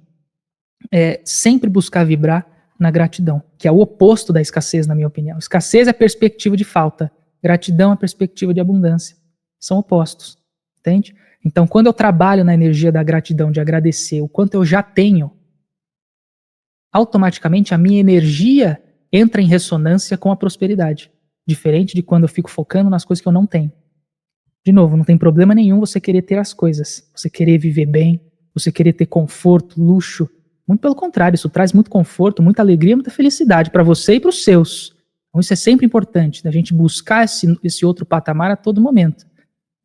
sempre buscar vibrar na gratidão, que é o oposto da escassez, na minha opinião. Escassez é perspectiva de falta, gratidão é perspectiva de abundância. São opostos, entende? Então, quando eu trabalho na energia da gratidão, de agradecer o quanto eu já tenho, automaticamente a minha energia entra em ressonância com a prosperidade, diferente de quando eu fico focando nas coisas que eu não tenho. De novo, não tem problema nenhum você querer ter as coisas, você querer viver bem, você querer ter conforto, luxo. Muito pelo contrário, isso traz muito conforto, muita alegria, muita felicidade para você e para os seus. Então isso é sempre importante, da gente buscar esse outro patamar a todo momento.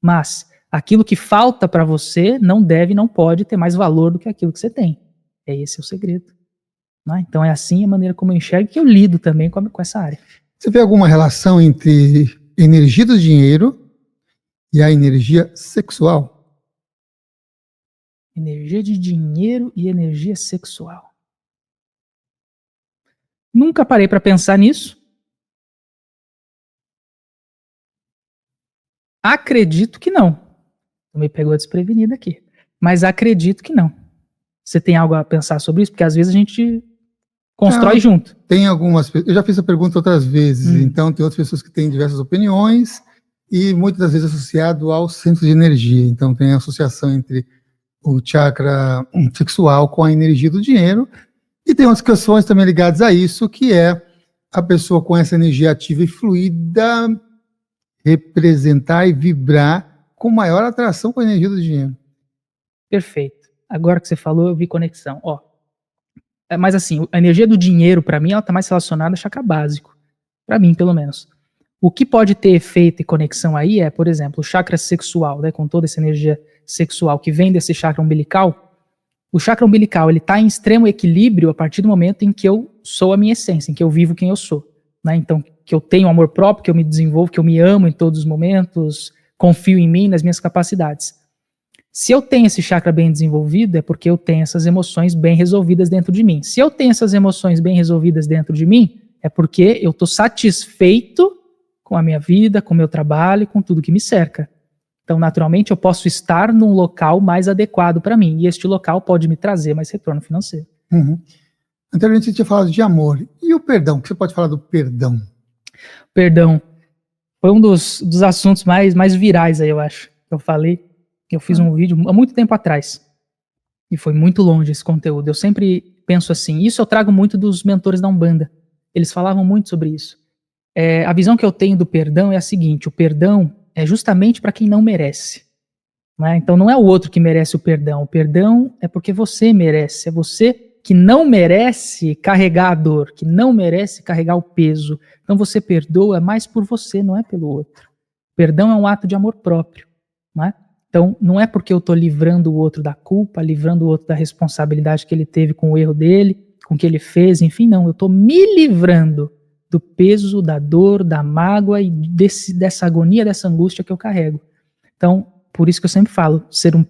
Mas aquilo que falta para você não deve, não pode ter mais valor do que aquilo que você tem. Esse é o segredo. Né? Então é assim a maneira como eu enxergo, que eu lido também com essa área. Você vê alguma relação entre energia do dinheiro e a energia sexual? Energia de dinheiro e energia sexual. Nunca parei para pensar nisso. Acredito que não. Me pegou desprevenida aqui. Mas acredito que não. Você tem algo a pensar sobre isso? Porque às vezes a gente constrói junto. Tem algumas... Eu já fiz a pergunta outras vezes, então tem outras pessoas que têm diversas opiniões e muitas das vezes associado ao centro de energia. Então tem a associação entre o chakra sexual com a energia do dinheiro, e tem outras questões também ligadas a isso, que é a pessoa com essa energia ativa e fluida representar e vibrar com maior atração com a energia do dinheiro. Perfeito. Agora que você falou, eu vi conexão. Mas assim, a energia do dinheiro, para mim, ela está mais relacionada a chakra básico. Para mim, pelo menos. O que pode ter efeito e conexão aí é, por exemplo, o chakra sexual, né, com toda essa energia sexual que vem desse chakra umbilical. O chakra umbilical, ele está em extremo equilíbrio a partir do momento em que eu sou a minha essência, em que eu vivo quem eu sou. Né? Então, que eu tenho amor próprio, que eu me desenvolvo, que eu me amo em todos os momentos, confio em mim, nas minhas capacidades. Se eu tenho esse chakra bem desenvolvido, é porque eu tenho essas emoções bem resolvidas dentro de mim. Se eu tenho essas emoções bem resolvidas dentro de mim, é porque eu estou satisfeito com a minha vida, com o meu trabalho, com tudo que me cerca. Então, naturalmente, eu posso estar num local mais adequado para mim, e este local pode me trazer mais retorno financeiro. Uhum. Anteriormente você tinha falado de amor. E o perdão? O que você pode falar do perdão? Perdão. Foi um dos assuntos mais virais aí, eu acho. Eu falei, eu fiz um vídeo há muito tempo atrás. E foi muito longe esse conteúdo. Eu sempre penso assim, isso eu trago muito dos mentores da Umbanda. Eles falavam muito sobre isso. A visão que eu tenho do perdão é a seguinte, o perdão é justamente para quem não merece. Né? Então não é o outro que merece o perdão é porque você merece, é você que não merece carregar a dor, que não merece carregar o peso. Então você perdoa mais por você, não é pelo outro. Perdão é um ato de amor próprio. Não é? Então não é porque eu estou livrando o outro da culpa, livrando o outro da responsabilidade que ele teve com o erro dele, com o que ele fez, enfim, não. Eu estou me livrando do peso, da dor, da mágoa e dessa agonia, dessa angústia que eu carrego. Então, por isso que eu sempre falo, você não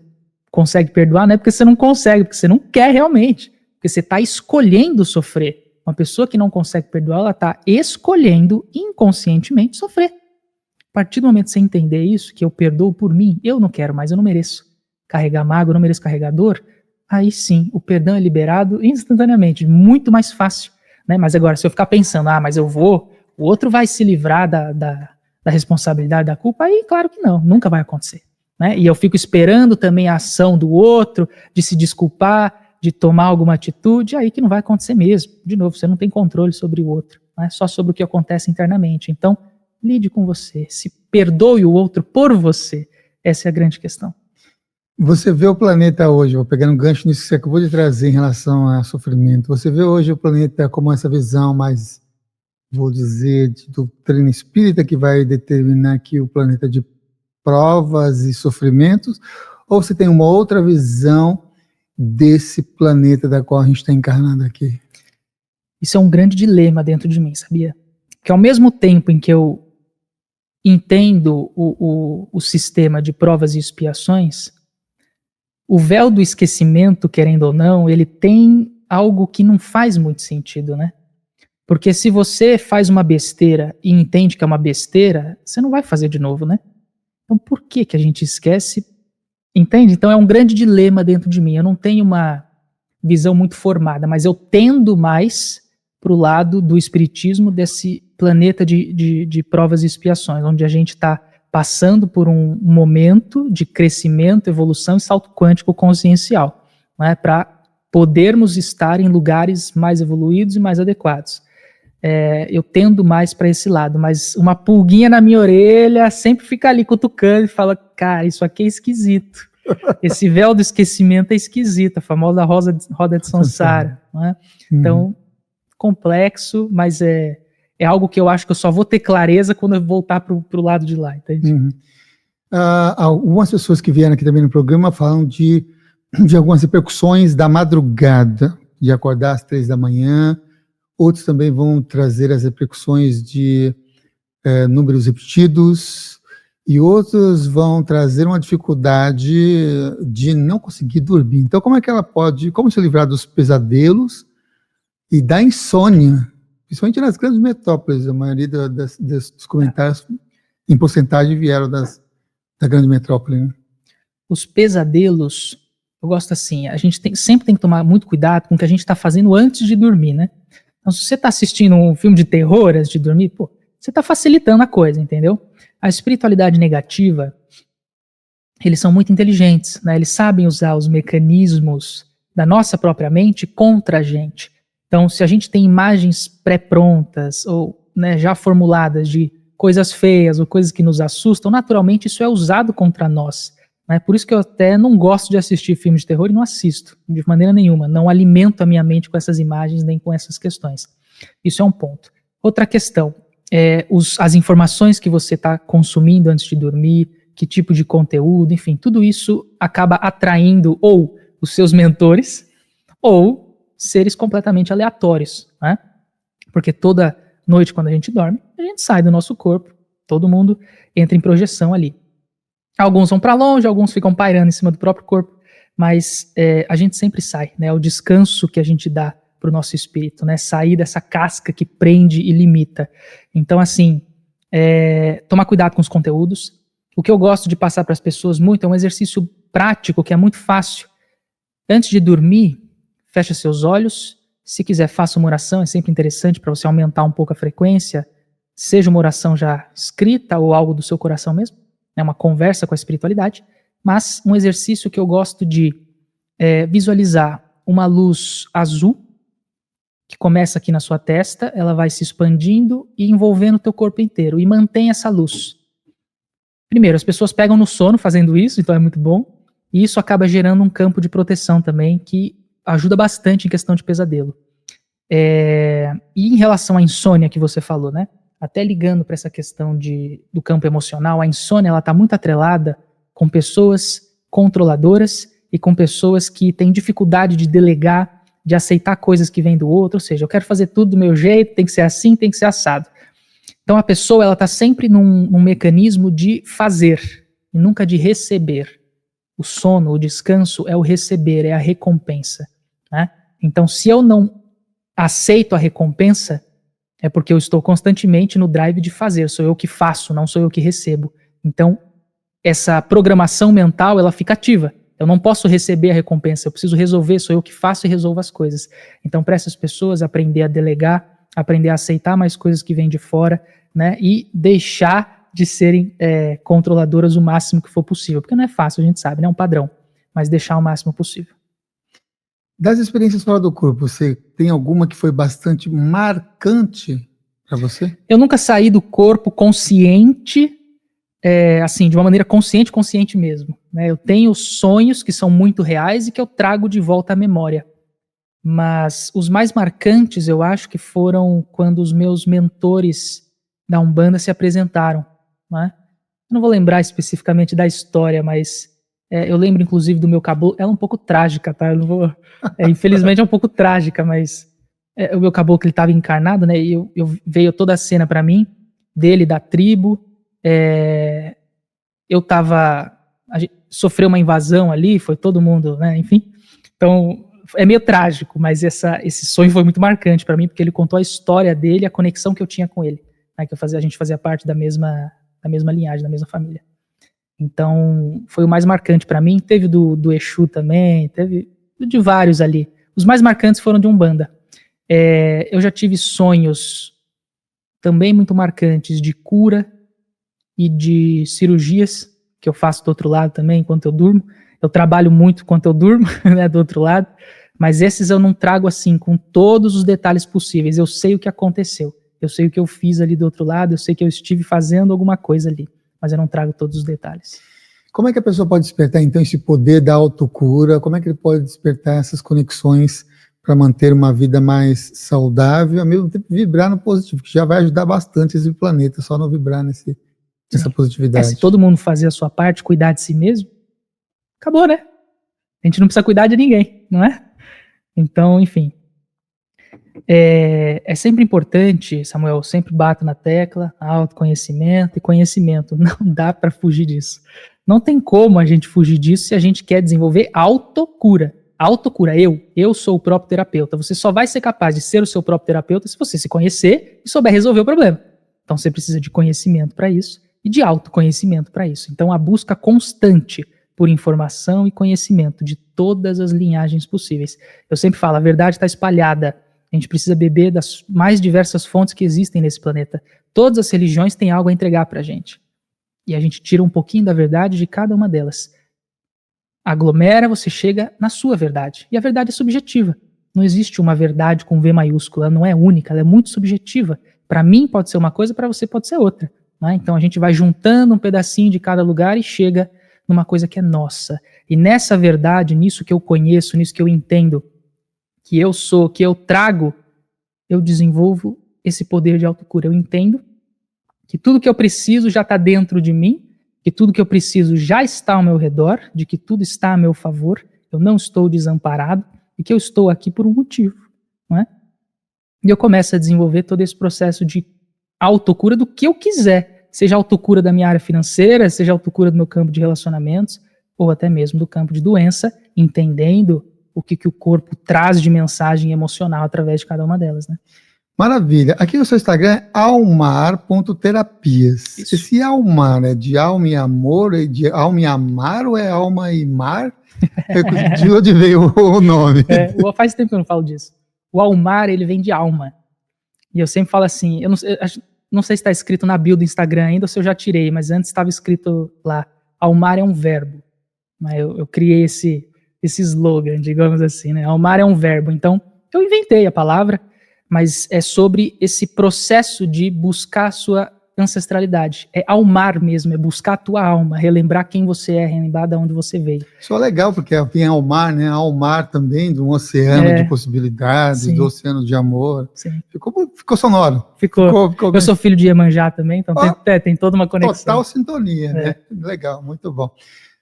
consegue perdoar, não é porque você não consegue, porque você não quer realmente, porque você está escolhendo sofrer. Uma pessoa que não consegue perdoar, ela está escolhendo inconscientemente sofrer. A partir do momento que você entender isso, que eu perdoo por mim, eu não quero mais, eu não mereço carregar mágoa, eu não mereço carregar dor, aí sim, o perdão é liberado instantaneamente, muito mais fácil. Né? Mas agora, se eu ficar pensando, mas eu vou, o outro vai se livrar da responsabilidade, da culpa, aí claro que não, nunca vai acontecer. Né? E eu fico esperando também a ação do outro, de se desculpar, de tomar alguma atitude, aí que não vai acontecer mesmo. De novo, você não tem controle sobre o outro, né? Só sobre o que acontece internamente. Então, lide com você, se perdoe o outro por você. Essa é a grande questão. Você vê o planeta hoje, vou pegando um gancho nisso que você acabou de trazer em relação a sofrimento, você vê hoje o planeta como essa visão mais, vou dizer, de doutrina espírita que vai determinar aqui o planeta de provas e sofrimentos, ou você tem uma outra visão desse planeta da qual a gente está encarnado aqui? Isso é um grande dilema dentro de mim, sabia? Que ao mesmo tempo em que eu entendo o sistema de provas e expiações, o véu do esquecimento, querendo ou não, ele tem algo que não faz muito sentido, né? Porque se você faz uma besteira e entende que é uma besteira, você não vai fazer de novo, né? Então por que a gente esquece? Entende? Então é um grande dilema dentro de mim. Eu não tenho uma visão muito formada, mas eu tendo mais para o lado do espiritismo, desse planeta de provas e expiações, onde a gente está passando por um momento de crescimento, evolução e salto quântico consciencial, né, para podermos estar em lugares mais evoluídos e mais adequados. Eu tendo mais para esse lado, mas uma pulguinha na minha orelha sempre fica ali cutucando e fala, cara, isso aqui é esquisito. Esse véu do esquecimento é esquisito, a famosa roda de Sansara. Né? Então, complexo, mas é algo que eu acho que eu só vou ter clareza quando eu voltar para o lado de lá, entende? Algumas pessoas que vieram aqui também no programa falam de algumas repercussões da madrugada, de acordar às 3 da manhã, outros também vão trazer as repercussões de números repetidos, e outros vão trazer uma dificuldade de não conseguir dormir. Então, como se livrar dos pesadelos e da insônia, principalmente nas grandes metrópoles? A maioria dos comentários, em porcentagem, vieram da grande metrópole. Né? Os pesadelos, eu gosto assim, a gente sempre tem que tomar muito cuidado com o que a gente está fazendo antes de dormir, né? Então, se você está assistindo um filme de terror antes de dormir, você está facilitando a coisa, entendeu? A espiritualidade negativa, eles são muito inteligentes, né? Eles sabem usar os mecanismos da nossa própria mente contra a gente. Então, se a gente tem imagens pré-prontas ou, né, já formuladas de coisas feias ou coisas que nos assustam, naturalmente isso é usado contra nós. Né? Por isso que eu até não gosto de assistir filmes de terror e não assisto, de maneira nenhuma. Não alimento a minha mente com essas imagens nem com essas questões. Isso é um ponto. Outra questão, as informações que você está consumindo antes de dormir, que tipo de conteúdo, enfim, tudo isso acaba atraindo ou os seus mentores ou seres completamente aleatórios, né? Porque toda noite, quando a gente dorme, a gente sai do nosso corpo, todo mundo entra em projeção ali. Alguns vão para longe, alguns ficam pairando em cima do próprio corpo, mas a gente sempre sai, né? O descanso que a gente dá para o nosso espírito, né? Sair dessa casca que prende e limita. Então, assim, tomar cuidado com os conteúdos, O que eu gosto de passar para as pessoas muito é um exercício prático que é muito fácil. Antes de dormir, fecha seus olhos. Se quiser, faça uma oração. É sempre interessante para você aumentar um pouco a frequência. Seja uma oração já escrita ou algo do seu coração mesmo. É uma conversa com a espiritualidade. Mas um exercício que eu gosto de visualizar uma luz azul que começa aqui na sua testa, ela vai se expandindo e envolvendo o teu corpo inteiro. E mantém essa luz. Primeiro, as pessoas pegam no sono fazendo isso, então é muito bom. E isso acaba gerando um campo de proteção também, que ajuda bastante em questão de pesadelo. E em relação à insônia que você falou, né? Até ligando para essa questão do campo emocional, a insônia ela está muito atrelada com pessoas controladoras e com pessoas que têm dificuldade de delegar, de aceitar coisas que vêm do outro, ou seja, eu quero fazer tudo do meu jeito, tem que ser assim, tem que ser assado. Então a pessoa ela está sempre num mecanismo de fazer e nunca de receber. O sono, o descanso é o receber, é a recompensa, né? Então se eu não aceito a recompensa, é porque eu estou constantemente no drive de fazer, sou eu que faço, não sou eu que recebo. Então essa programação mental ela fica ativa. Eu não posso receber a recompensa, eu preciso resolver, sou eu que faço e resolvo as coisas. Então, para essas pessoas, aprender a delegar, aprender a aceitar mais coisas que vêm de fora, né? E deixar de serem controladoras o máximo que for possível. Porque não é fácil, a gente sabe, né? É um padrão. Mas deixar o máximo possível. Das experiências fora do corpo, você tem alguma que foi bastante marcante para você? Eu nunca saí do corpo consciente, assim, de uma maneira consciente mesmo, né? Eu tenho sonhos que são muito reais e que eu trago de volta à memória. Mas os mais marcantes, eu acho que foram quando os meus mentores da Umbanda se apresentaram, né? Eu não vou lembrar especificamente da história, mas eu lembro inclusive do meu caboclo. Ela é um pouco trágica, tá? Eu não vou, infelizmente é um pouco trágica, mas o meu caboclo ele estava encarnado, né? E veio toda a cena para mim, dele, da tribo. Eu tava... sofreu uma invasão ali, foi todo mundo, né? Enfim, então é meio trágico, mas esse sonho foi muito marcante para mim, porque ele contou a história dele, a conexão que eu tinha com ele, né? Que a gente fazia parte da mesma linhagem, da mesma família. Então foi o mais marcante para mim. Teve do Exu também, teve de vários ali. Os mais marcantes foram de Umbanda. Eu já tive sonhos também muito marcantes de cura e de cirurgias, que eu faço do outro lado também, enquanto eu durmo. Eu trabalho muito enquanto eu durmo, né, do outro lado, mas esses eu não trago assim, com todos os detalhes possíveis. Eu sei o que aconteceu, eu sei o que eu fiz ali do outro lado, eu sei que eu estive fazendo alguma coisa ali, mas eu não trago todos os detalhes. Como é que a pessoa pode despertar, então, esse poder da autocura? Como é que ele pode despertar essas conexões para manter uma vida mais saudável, ao mesmo tempo vibrar no positivo, que já vai ajudar bastante esse planeta, só não vibrar nessa positividade. Se todo mundo fazer a sua parte, cuidar de si mesmo, acabou, né? A gente não precisa cuidar de ninguém, não é? Então, enfim. É sempre importante, Samuel, eu sempre bato na tecla, autoconhecimento e conhecimento. Não dá para fugir disso. Não tem como a gente fugir disso se a gente quer desenvolver autocura. Autocura, eu sou o próprio terapeuta. Você só vai ser capaz de ser o seu próprio terapeuta se você se conhecer e souber resolver o problema. Então você precisa de conhecimento para isso e de autoconhecimento para isso. Então a busca constante por informação e conhecimento de todas as linhagens possíveis. Eu sempre falo, a verdade está espalhada. A gente precisa beber das mais diversas fontes que existem nesse planeta. Todas as religiões têm algo a entregar para a gente. E a gente tira um pouquinho da verdade de cada uma delas. Aglomera, você chega na sua verdade. E a verdade é subjetiva. Não existe uma verdade com V maiúscula, ela não é única, ela é muito subjetiva. Para mim pode ser uma coisa, para você pode ser outra. Né? Então a gente vai juntando um pedacinho de cada lugar e chega numa coisa que é nossa. E nessa verdade, nisso que eu conheço, nisso que eu entendo, que eu sou, que eu trago, eu desenvolvo esse poder de autocura. Eu entendo que tudo que eu preciso já está dentro de mim, que tudo que eu preciso já está ao meu redor, de que tudo está a meu favor, eu não estou desamparado e que eu estou aqui por um motivo, não é? E eu começo a desenvolver todo esse processo de autocura do que eu quiser, seja a autocura da minha área financeira, seja a autocura do meu campo de relacionamentos, ou até mesmo do campo de doença, entendendo o que o corpo traz de mensagem emocional através de cada uma delas, né? Maravilha. Aqui no seu Instagram é almar.terapias. Isso. Esse almar é de alma e amor, é de alma e amar ou é alma e mar? De onde veio o nome? Faz tempo que eu não falo disso. O Almar, ele vem de alma. E eu sempre falo assim, eu não sei se está escrito na bio do Instagram ainda ou se eu já tirei, mas antes estava escrito lá, Almar é um verbo. Eu criei esse slogan, digamos assim, né? Almar é um verbo. Então, eu inventei a palavra, mas é sobre esse processo de buscar a sua ancestralidade. É almar mesmo, é buscar a tua alma, relembrar quem você é, relembrar de onde você veio. Isso é legal, porque vem almar, né? Almar também, de um oceano de possibilidades, sim. do oceano de amor. Sim. Ficou sonoro. Ficou eu sou filho de Iemanjá também, então tem toda uma conexão. Total sintonia, né? Legal, muito bom.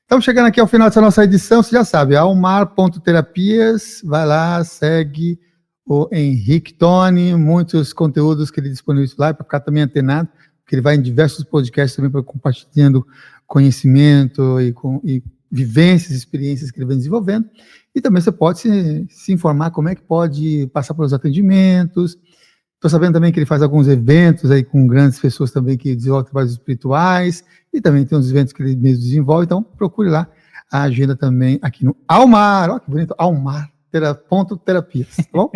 Estamos chegando aqui ao final dessa nossa edição, você já sabe, almar.terapias, vai lá, segue o Henrique Toni, muitos conteúdos que ele disponibiliza lá, para ficar também antenado, porque ele vai em diversos podcasts também compartilhando conhecimento e vivências, experiências que ele vem desenvolvendo, e também você pode se informar como é que pode passar pelos atendimentos. Estou sabendo também que ele faz alguns eventos aí com grandes pessoas também que desenvolvem trabalhos espirituais, e também tem uns eventos que ele mesmo desenvolve, então procure lá a agenda também aqui no Almar, olha que bonito, almar.terapias, tá bom?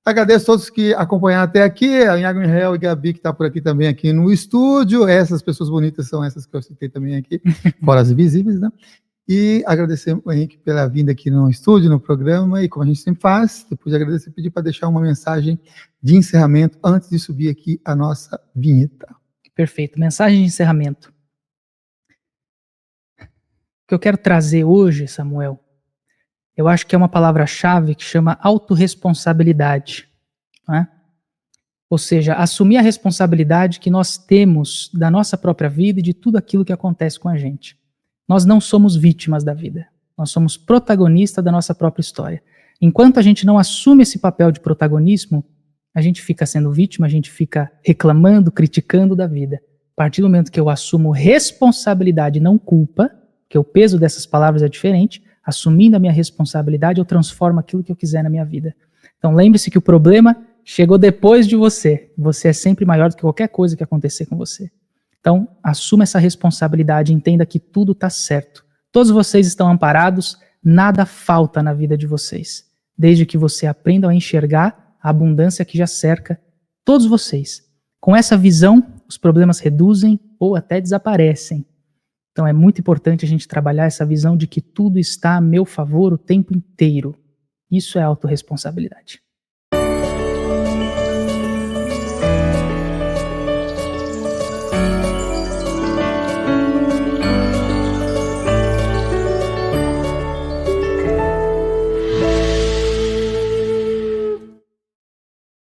Agradeço a todos que acompanharam até aqui, a Iago Israel e Gabi, que está por aqui também aqui no estúdio, essas pessoas bonitas são essas que eu citei também aqui, fora as invisíveis, né? E agradecer o Henrique pela vinda aqui no estúdio, no programa, e como a gente sempre faz, depois de agradecer, pedir para deixar uma mensagem de encerramento antes de subir aqui a nossa vinheta. Perfeito, mensagem de encerramento. O que eu quero trazer hoje, Samuel, eu acho que é uma palavra-chave que chama autorresponsabilidade, né? Ou seja, assumir a responsabilidade que nós temos da nossa própria vida e de tudo aquilo que acontece com a gente. Nós não somos vítimas da vida, nós somos protagonistas da nossa própria história. Enquanto a gente não assume esse papel de protagonismo, a gente fica sendo vítima, a gente fica reclamando, criticando da vida. A partir do momento que eu assumo responsabilidade, não culpa, que o peso dessas palavras é diferente, assumindo a minha responsabilidade, eu transformo aquilo que eu quiser na minha vida. Então lembre-se que o problema chegou depois de você. Você é sempre maior do que qualquer coisa que acontecer com você. Então, assuma essa responsabilidade, entenda que tudo está certo. Todos vocês estão amparados, nada falta na vida de vocês. Desde que você aprenda a enxergar a abundância que já cerca todos vocês. Com essa visão, os problemas reduzem ou até desaparecem. Então é muito importante a gente trabalhar essa visão de que tudo está a meu favor o tempo inteiro. Isso é autorresponsabilidade.